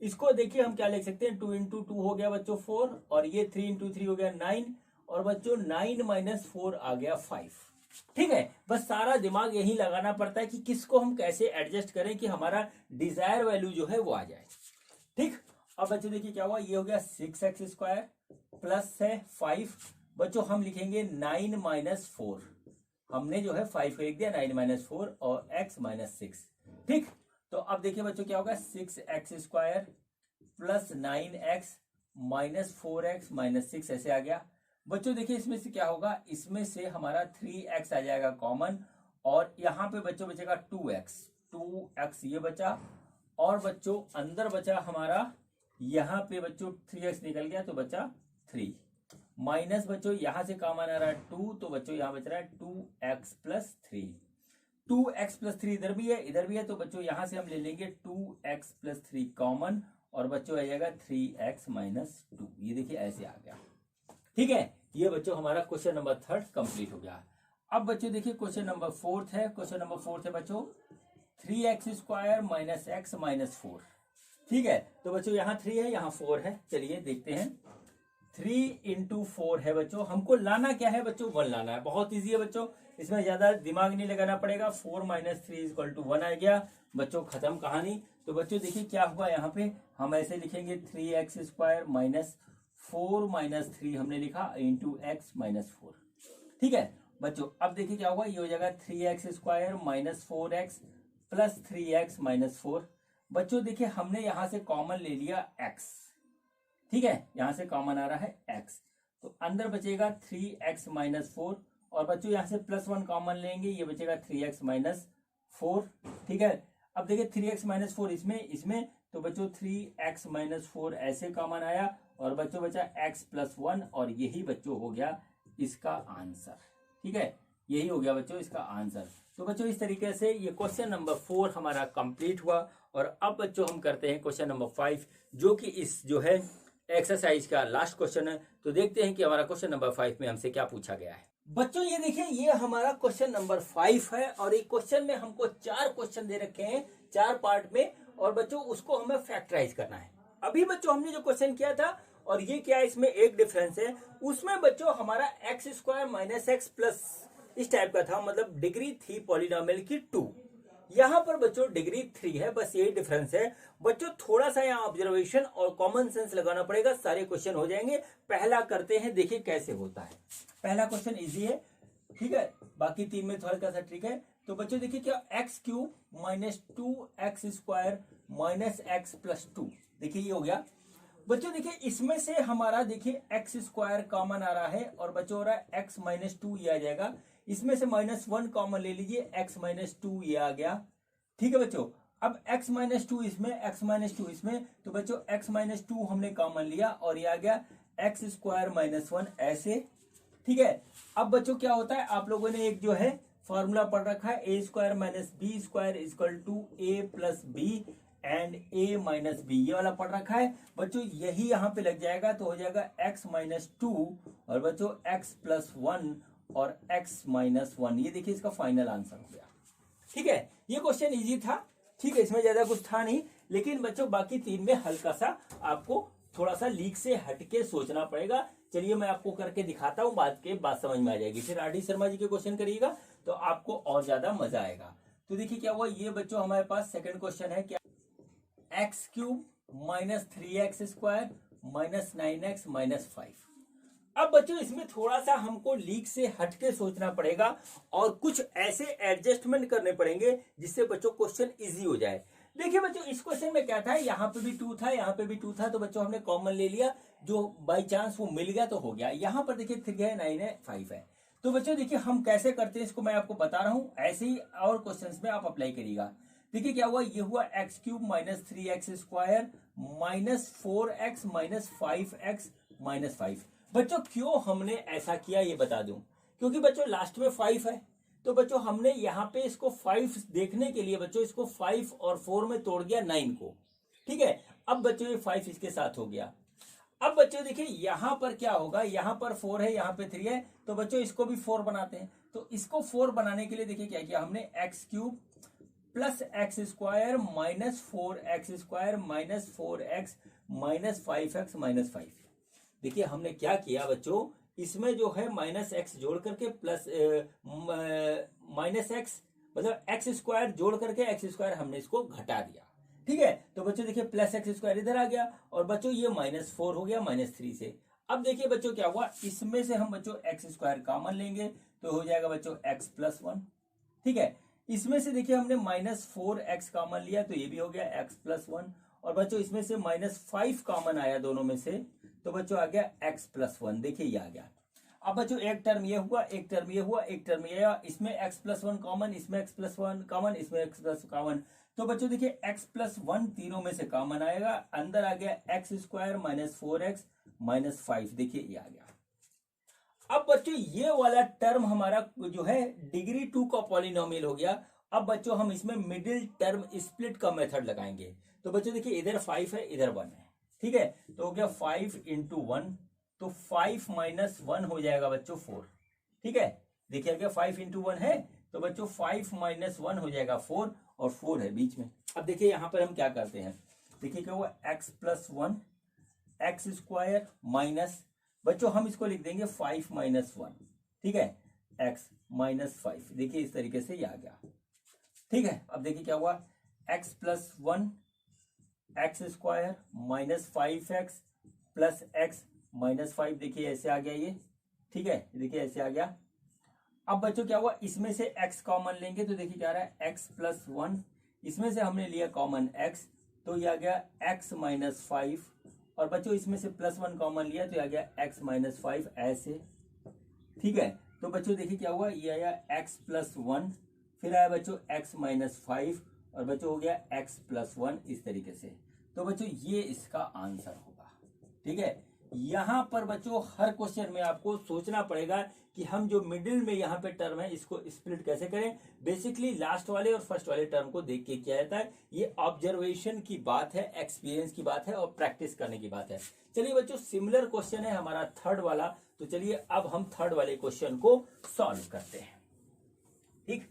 Speaker 1: इसको देखिए हम क्या लिख सकते हैं, 2 इंटू 2 हो गया बच्चों 4, और ये 3 इंटू 3 हो गया 9, और बच्चों 9 माइनस 4 आ गया 5। ठीक है, बस सारा दिमाग यही लगाना पड़ता है कि किसको हम कैसे एडजस्ट करें कि हमारा डिजायर वैल्यू जो है वो आ जाए। ठीक, अब बच्चों देखिए क्या हुआ, ये हो गया 6x² प्लस है 5। बच्चों हम लिखेंगे 9 माइनस 4, हमने जो है 5 को लिख दिया, 9 माइनस 4 और x माइनस 6। ठीक, तो अब देखिए बच्चों क्या होगा, 6x² plus 9x minus 4x minus 6 ऐसे आ गया। बच्चों देखिए इसमें से क्या होगा, इसमें से हमारा 3x आ जाएगा कॉमन, और यहाँ पे बच्चों बचेगा 2x ये बचा, और बच्चों अंदर बचा हमारा, यहाँ पे बच्चों 3x निकल गया तो बचा 3। माइनस बच्चों यहाँ से कॉमन आ रहा है 2, तो बच्चों यहाँ बच रहा है 2x+3। 2x+3 इधर भी है इधर भी है, तो बच्चों यहाँ से हम ले लेंगे 2x+3 कॉमन, और बच्चों आ जाएगा 3x-2। ये देखिए ऐसे आ गया। ठीक है, ये बच्चों हमारा क्वेश्चन नंबर 3 कंप्लीट हो गया। अब बच्चों देखिए क्वेश्चन नंबर 4 है। क्वेश्चन नंबर 4 है बच्चों 3x² - x - 4। ठीक है, तो बच्चों यहाँ 3 है यहाँ 4 है। चलिए देखते हैं। 3 × 4 है बच्चों, हमको लाना क्या है बच्चों, 1 लाना है। बहुत इजी है बच्चों, इसमें ज्यादा दिमाग नहीं लगाना पड़ेगा। 4 - 3 = 1 आ गया बच्चों, खत्म कहानी। तो बच्चों देखिए क्या हुआ, यहाँ पे हम ऐसे लिखेंगे 3x² - 4 - 3 हमने लिखा × x - 4। ठीक है बच्चों, अब देखिए क्या हुआ, ये हो जाएगा 3x² - 4x + 3x - 4। बच्चों देखिए हमने यहां से कॉमन ले लिया x। ठीक है, यहां से कॉमन आ रहा है x, तो अंदर बचेगा 3x - 4, और बच्चों यहां से +1 कॉमन लेंगे, ये बचेगा 3x - 4। ठीक है, अब देखिए 3x - 4 इसमें, तो बच्चों 3x - 4 ऐसे कॉमन आया, और बच्चों बचा x + 1, और यही बच्चों हो गया इसका आंसर। ठीक है, यही हो गया बच्चों इसका आंसर। तो बच्चों इस तरीके से ये क्वेश्चन नंबर 4 हमारा कंप्लीट हुआ। और अब बच्चों हम करते हैं क्वेश्चन नंबर 5, जो कि इस जो है एक्सरसाइज का लास्ट क्वेश्चन है। तो देखते हैं कि हमारा क्वेश्चन नंबर 5 में हमसे क्या पूछा गया है। बच्चों ये देखिए, ये हमारा क्वेश्चन नंबर 5 है, और एक क्वेश्चन में हमको 4 क्वेश्चन दे रखे हैं 4 पार्ट में, और बच्चों उसको हमें फैक्टराइज करना है। अभी बच्चों हमने जो क्वेश्चन किया था और ये क्या है, इसमें एक डिफरेंस है। उसमें बच्चों हमारा x² - x प्लस इस टाइप का था, मतलब डिग्री थी पॉलिनोमियल की 2। यहाँ पर बच्चों डिग्री 3 है, बस यही डिफरेंस है बच्चों। थोड़ा सा यहाँ ऑब्जर्वेशन और कॉमन सेंस लगाना पड़ेगा, सारे क्वेश्चन हो जाएंगे। पहला करते हैं, देखिए कैसे होता है। पहला क्वेश्चन इजी है, ठीक है, बाकी 3 में थोड़ा सा ट्रिक है। तो बच्चों देखिए क्या, x³ - 2x² - x + 2, देखिए ये हो गया। बच्चों देखिए इसमें से हमारा देखिए x² कॉमन आ रहा है, और बच्चों हो रहा है x - 2, ये आ जाएगा। इसमें से -1 कॉमन ले लीजिए, x - 2 ये आ गया। ठीक है बच्चों, अब x - 2 इसमें, x - 2 इसमें, तो बच्चों x - 2 हमने कॉमन लिया, और ये आ गया x² - 1 ऐसे। ठीक है, अब बच्चों क्या होता है, आप लोगों ने एक जो है फॉर्मूला पढ़ रखा है, a² - b² = a + b and a - b, ये वाला पढ़ रखा है बच्चों। यही यहाँ पे लग जाएगा, तो हो जाएगा x - 2 और बच्चों x + 1 और x - 1। ये देखिए इसका फाइनल आंसर हो गया। ठीक है, ये क्वेश्चन इजी था। ठीक है, इसमें ज्यादा कुछ था नहीं, लेकिन बच्चों बाकी 3 में हल्का सा आपको थोड़ा सा लीक से हटके सोचना पड़ेगा। चलिए मैं आपको करके दिखाता हूँ, बात समझ में आ जाएगी। फिर आर डी शर्मा जी के क्वेश्चन करिएगा तो आपको और ज्यादा मजा आएगा। तो देखिए क्या हुआ, ये बच्चों हमारे पास सेकंड क्वेश्चन है, क्या x³ - 3x² - 9x - 5। अब बच्चों इसमें थोड़ा सा हमको लीक से हटके सोचना पड़ेगा, और कुछ ऐसे एडजस्टमेंट करने पड़ेंगे जिससे बच्चों क्वेश्चन इजी हो जाए। देखिए बच्चों इस क्वेश्चन में क्या था, यहाँ पे भी 2 था, यहाँ पे भी 2 था, तो बच्चों हमने कॉमन ले लिया, जो बाई चांस वो मिल गया तो हो गया। यहाँ पर देखिए 3 है, 9 है, 5 है। तो बच्चों देखिए हम कैसे करते हैं इसको मैं आपको बता रहा हूँ, ऐसे ही और क्वेश्चन में आप अप्लाई करिएगा। देखिए क्या हुआ, ये हुआ x³ - 3x² - 4x - 5x - 5। बच्चों क्यों हमने ऐसा किया ये बता दूं, क्योंकि बच्चों लास्ट में 5 है, तो बच्चों हमने यहाँ पे इसको 5 देखने के लिए बच्चों इसको 5 और 4 में तोड़ दिया 9 को। ठीक है, अब बच्चों ये 5 इसके साथ हो गया। अब बच्चों देखिए यहाँ पर क्या होगा, यहाँ पर 4 है, यहाँ पे 3 है, तो बच्चों इसको भी 4 बनाते हैं। तो इसको 4 बनाने के लिए देखिए क्या किया हमने, x³ + x² - 4x² - 4x - 5x - 5। देखिए हमने क्या किया बच्चों, इसमें जो है -x जोड़ करके प्लस -x मतलब x² जोड़ करके x² हमने इसको घटा दिया। ठीक है, तो बच्चों देखिए +x² इधर आ गया, और बच्चों ये -4 हो गया -3 से। अब देखिए बच्चों क्या हुआ, इसमें से हम बच्चों x² कॉमन लेंगे, तो हो जाएगा बच्चों x + 1। ठीक है, इसमें से देखिए हमने -4x कॉमन लिया, तो ये भी हो गया x + 1, और बच्चों इसमें से -5 कॉमन आया दोनों में से, तो बच्चों आ गया x + 1, देखिए ये आ गया। अब बच्चों एक टर्म ये हुआ, एक टर्म ये हुआ, एक टर्म ये हुआ, इसमें x + 1 कॉमन, इसमें x + 1 कॉमन, इसमें x + कॉमन, तो बच्चों देखिए x + 1 तीनों में से कॉमन आएगा, अंदर आ गया x² - 4x - 5, देखिए ये आ गया। अब बच्चों ये वाला टर्म हमारा जो है डिग्री 2 का पॉलिनोमियल हो गया। अब बच्चों हम इसमें मिडिल टर्म स्प्लिट का मेथड लगाएंगे। तो बच्चों देखिए इधर 5 है इधर 1 है, ठीक है, तो हो गया 5 इंटू 1, तो 5 माइनस 1 हो जाएगा बच्चों 4, ठीक है। देखिए क्या 5 इंटू 1 है, तो बच्चों 5 माइनस 1 हो जाएगा 4, और 4 है बीच में। अब देखिए यहां पर हम क्या करते हैं, देखिए क्या हुआ x plus 1 x square minus, बच्चों हम इसको लिख देंगे 5 माइनस 1, ठीक है, x माइनस 5। देखिए इस तरीके से ये आ गया, ठीक है। अब देखिए क्या हुआ, x plus 1 x square minus 5x plus x minus 5, देखिए ऐसे आ गया ये, ठीक है, देखिए ऐसे आ गया। अब बच्चों क्या हुआ, इसमें से x कॉमन लेंगे तो देखिए क्या आ रहा है, x प्लस 1, इसमें से हमने लिया कॉमन x, तो ये आ गया x माइनस 5, और बच्चों इसमें से प्लस 1 कॉमन लिया तो ये आ गया x माइनस 5, ऐसे, ठीक है। तो बच्चों देखिए क्या हुआ, ये आया x प्लस 1, फिर आया बच्चों x माइनस 5, और बच्चों हो गया x प्लस 1, इस तरीके से। तो बच्चों ये इसका आंसर होगा, ठीक है। यहां पर बच्चों हर क्वेश्चन में आपको सोचना पड़ेगा कि हम जो मिडिल में यहाँ पे टर्म है इसको स्प्लिट कैसे करें। बेसिकली लास्ट वाले और फर्स्ट वाले टर्म को देख के किया जाता है। ये ऑब्जर्वेशन की बात है, एक्सपीरियंस की बात है, और प्रैक्टिस करने की बात है। चलिए बच्चों सिमिलर क्वेश्चन है हमारा थर्ड वाला, तो चलिए अब हम थर्ड वाले क्वेश्चन को सॉल्व करते हैं, ठीक।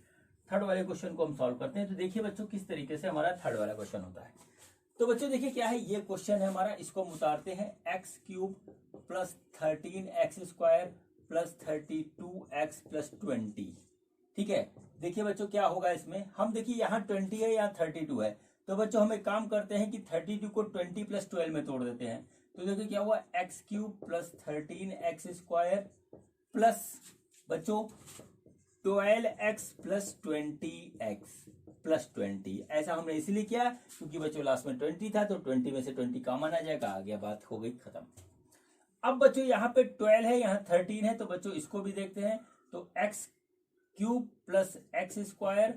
Speaker 1: थर्ड वाले क्वेश्चन को हम सॉल्व करते हैं। तो देखिए बच्चों किस तरीके से हमारा थर्ड वाला क्वेश्चन होता है। तो बच्चों देखिए क्या है, ये क्वेश्चन है हमारा, इसको हम उतारते हैं, x cube plus 13 x square plus 32x plus 20, ठीक है। देखिए बच्चों क्या होगा इसमें, हम देखिए यहाँ 20 है यहाँ 32 है, तो बच्चों हम एक काम करते हैं कि 32 को 20 प्लस 12 में तोड़ देते हैं। तो देखिए क्या हुआ, x cube plus 13 x square plus बच्चों 12x प्लस 20x प्लस 20, ऐसा हमने इसलिए किया क्योंकि बच्चों लास्ट में 20 था, तो 20 में से 20 कॉमन आ जाएगा, आ गया, बात हो गई खत्म। अब बच्चों यहाँ पे 12 है यहाँ 13 है, तो बच्चों इसको भी देखते हैं। तो x cube plus x square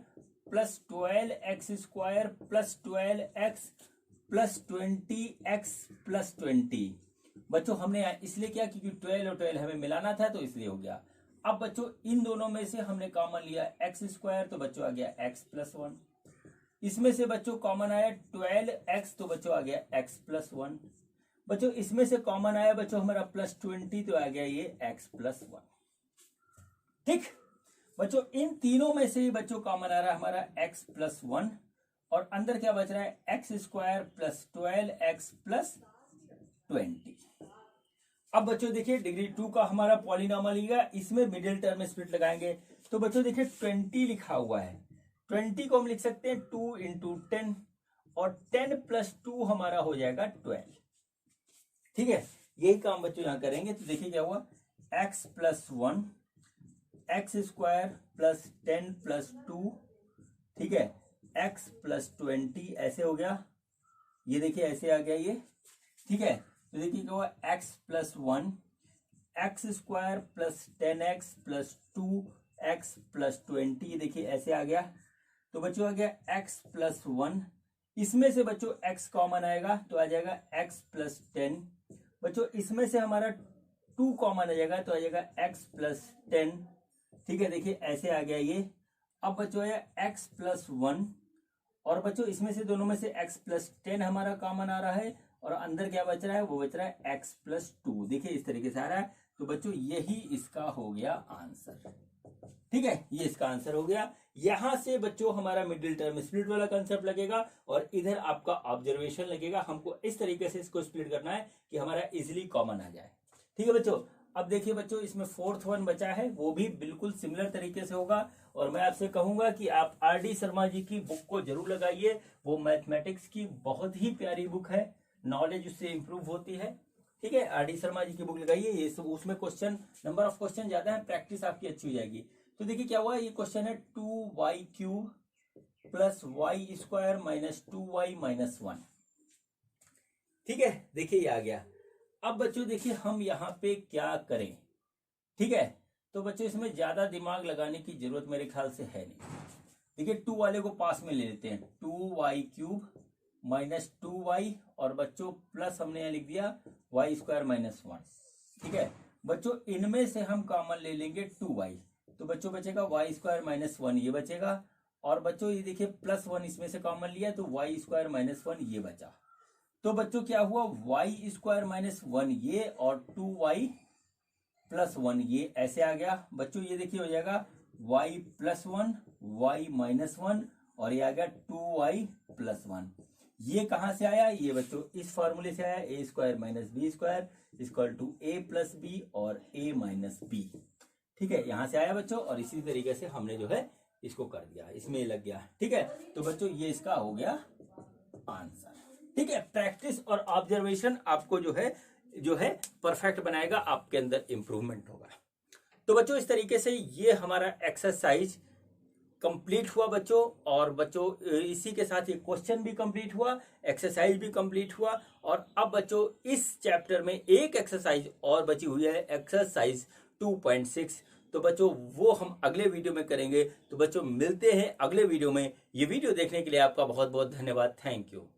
Speaker 1: plus 12x square plus 12x plus 20x plus 20, बच्चों हमने इसलिए किया क्योंकि 12 और 12 हमें मिलाना था, तो इसलिए हो गया। अब बच्चों इन दोनों में से हमने कॉमन लिया एक्स स्क्वायर, तो बच्चों आ गया x प्लस 1, इसमें से बच्चों कॉमन आया 12x, तो बच्चों आ गया x प्लस 1, बच्चों इसमें से कॉमन आया बच्चों हमारा प्लस 20, तो आ गया ये x प्लस 1, ठीक। बच्चों इन तीनों में से ही बच्चों कॉमन आ रहा है हमारा x प्लस 1, और अंदर क्या बच रहा है, x square plus 12x plus 20। अब बच्चों देखिए डिग्री 2 का हमारा पॉलिनोमियल लिया, इसमें मिडिल टर्म में स्प्लिट लगाएंगे। तो बच्चों देखिए 20 लिखा हुआ है, 20 को हम लिख सकते हैं 2 इंटू 10, और 10 प्लस 2 हमारा हो जाएगा 12, ठीक है। यही काम बच्चों यहां करेंगे। तो देखिए क्या हुआ, x plus 1 x square plus 10 plus 2, ठीक है, x प्लस 20, ऐसे हो गया, ये देखिए ऐसे आ गया ये, ठीक है। तो देखिए क्या हुआ, x plus 1 x square plus 10x plus 2x plus 20, देखिए ऐसे आ गया। तो बच्चों आ गया x प्लस 1, इसमें से बच्चों x कॉमन आएगा तो आ जाएगा x प्लस 10, बच्चों इसमें से हमारा 2 कॉमन आ जाएगा तो आ जाएगा x प्लस 10, ठीक है, देखिए ऐसे आ गया ये। अब बच्चों आया x प्लस 1, और बच्चों इसमें से दोनों में से x प्लस 10 हमारा कॉमन आ रहा है, और अंदर क्या बच रहा है, वो बच रहा है x प्लस 2, देखिए इस तरीके से आ रहा है। तो बच्चों यही इसका हो गया आंसर, ठीक है, ये इसका आंसर हो गया। यहां से बच्चों हमारा मिडिल टर्म स्प्लिट वाला कंसेप्ट लगेगा, और इधर आपका ऑब्जर्वेशन लगेगा। हमको इस तरीके से इसको स्प्लिट करना है कि हमारा इजिली कॉमन आ जाए, ठीक है बच्चों। अब देखिए बच्चों इसमें फोर्थ वन बचा है, वो भी बिल्कुल सिमिलर तरीके से होगा, और मैं आपसे कहूंगा कि आप आर.डी. शर्मा जी की बुक को जरूर लगाइए। वो मैथमेटिक्स की बहुत ही प्यारी बुक है, नॉलेज उससे इंप्रूव होती है, ठीक है। आर.डी. शर्मा जी की बुक लगाइए, ये सब उसमें क्वेश्चन नंबर ऑफ क्वेश्चन ज्यादा है, प्रैक्टिस आपकी अच्छी हो जाएगी। तो देखिए क्या हुआ, ये क्वेश्चन है 2y cube plus y square minus 2y minus 1, ठीक है, देखिए ये आ गया। अब बच्चों देखिए हम यहाँ पे क्या करें, ठीक है। तो बच्चों इसमें ज्यादा दिमाग लगाने की जरूरत मेरे ख्याल से है नहीं। देखिए 2 वाले को पास में ले लेते हैं, 2y क्यूब माइनस 2y, और बच्चों प्लस हमने यहाँ लिख दिया y स्क्वायर माइनस 1, ठीक है। बच्चों इनमें से हम कॉमन ले लेंगे 2y, तो बच्चों बचेगा y स्क्वायर माइनस 1 ये बचेगा, और बच्चों ये देखिए प्लस 1 इसमें से कॉमन लिया तो y स्क्वायर माइनस 1 ये बचा। तो बच्चों क्या हुआ, y स्क्वायर माइनस 1 ये और 2y प्लस 1 ये ऐसे आ गया। बच्चों ये देखिए हो जाएगा y प्लस 1 y माइनस 1 और ये आ गया 2y प्लस 1। ये कहां से आया, ये बच्चों इस फॉर्मूले से आया, a square minus b square equal to a plus b और ए माइनस बी। ठीक है, यहां से आया बच्चों, और इसी तरीके से हमने जो है इसको कर दिया, इसमें लग गया। ठीक है, तो बच्चों ये इसका हो गया आंसर। ठीक है, प्रैक्टिस और ऑब्जर्वेशन आपको जो है परफेक्ट बनाएगा, आपके अंदर इंप्रूवमेंट होगा। तो बच्चों इस तरीके से ये हमारा एक्सरसाइज कंप्लीट हुआ बच्चों, और बच्चों इसी के साथ ये क्वेश्चन भी कंप्लीट हुआ, एक्सरसाइज भी कंप्लीट हुआ। और अब बच्चों इस चैप्टर में एक एक्सरसाइज और बची हुई है, एक्सरसाइज 2.6। तो बच्चों वो हम अगले वीडियो में करेंगे। तो बच्चों मिलते हैं अगले वीडियो में। ये वीडियो देखने के लिए आपका बहुत बहुत धन्यवाद। Thank you.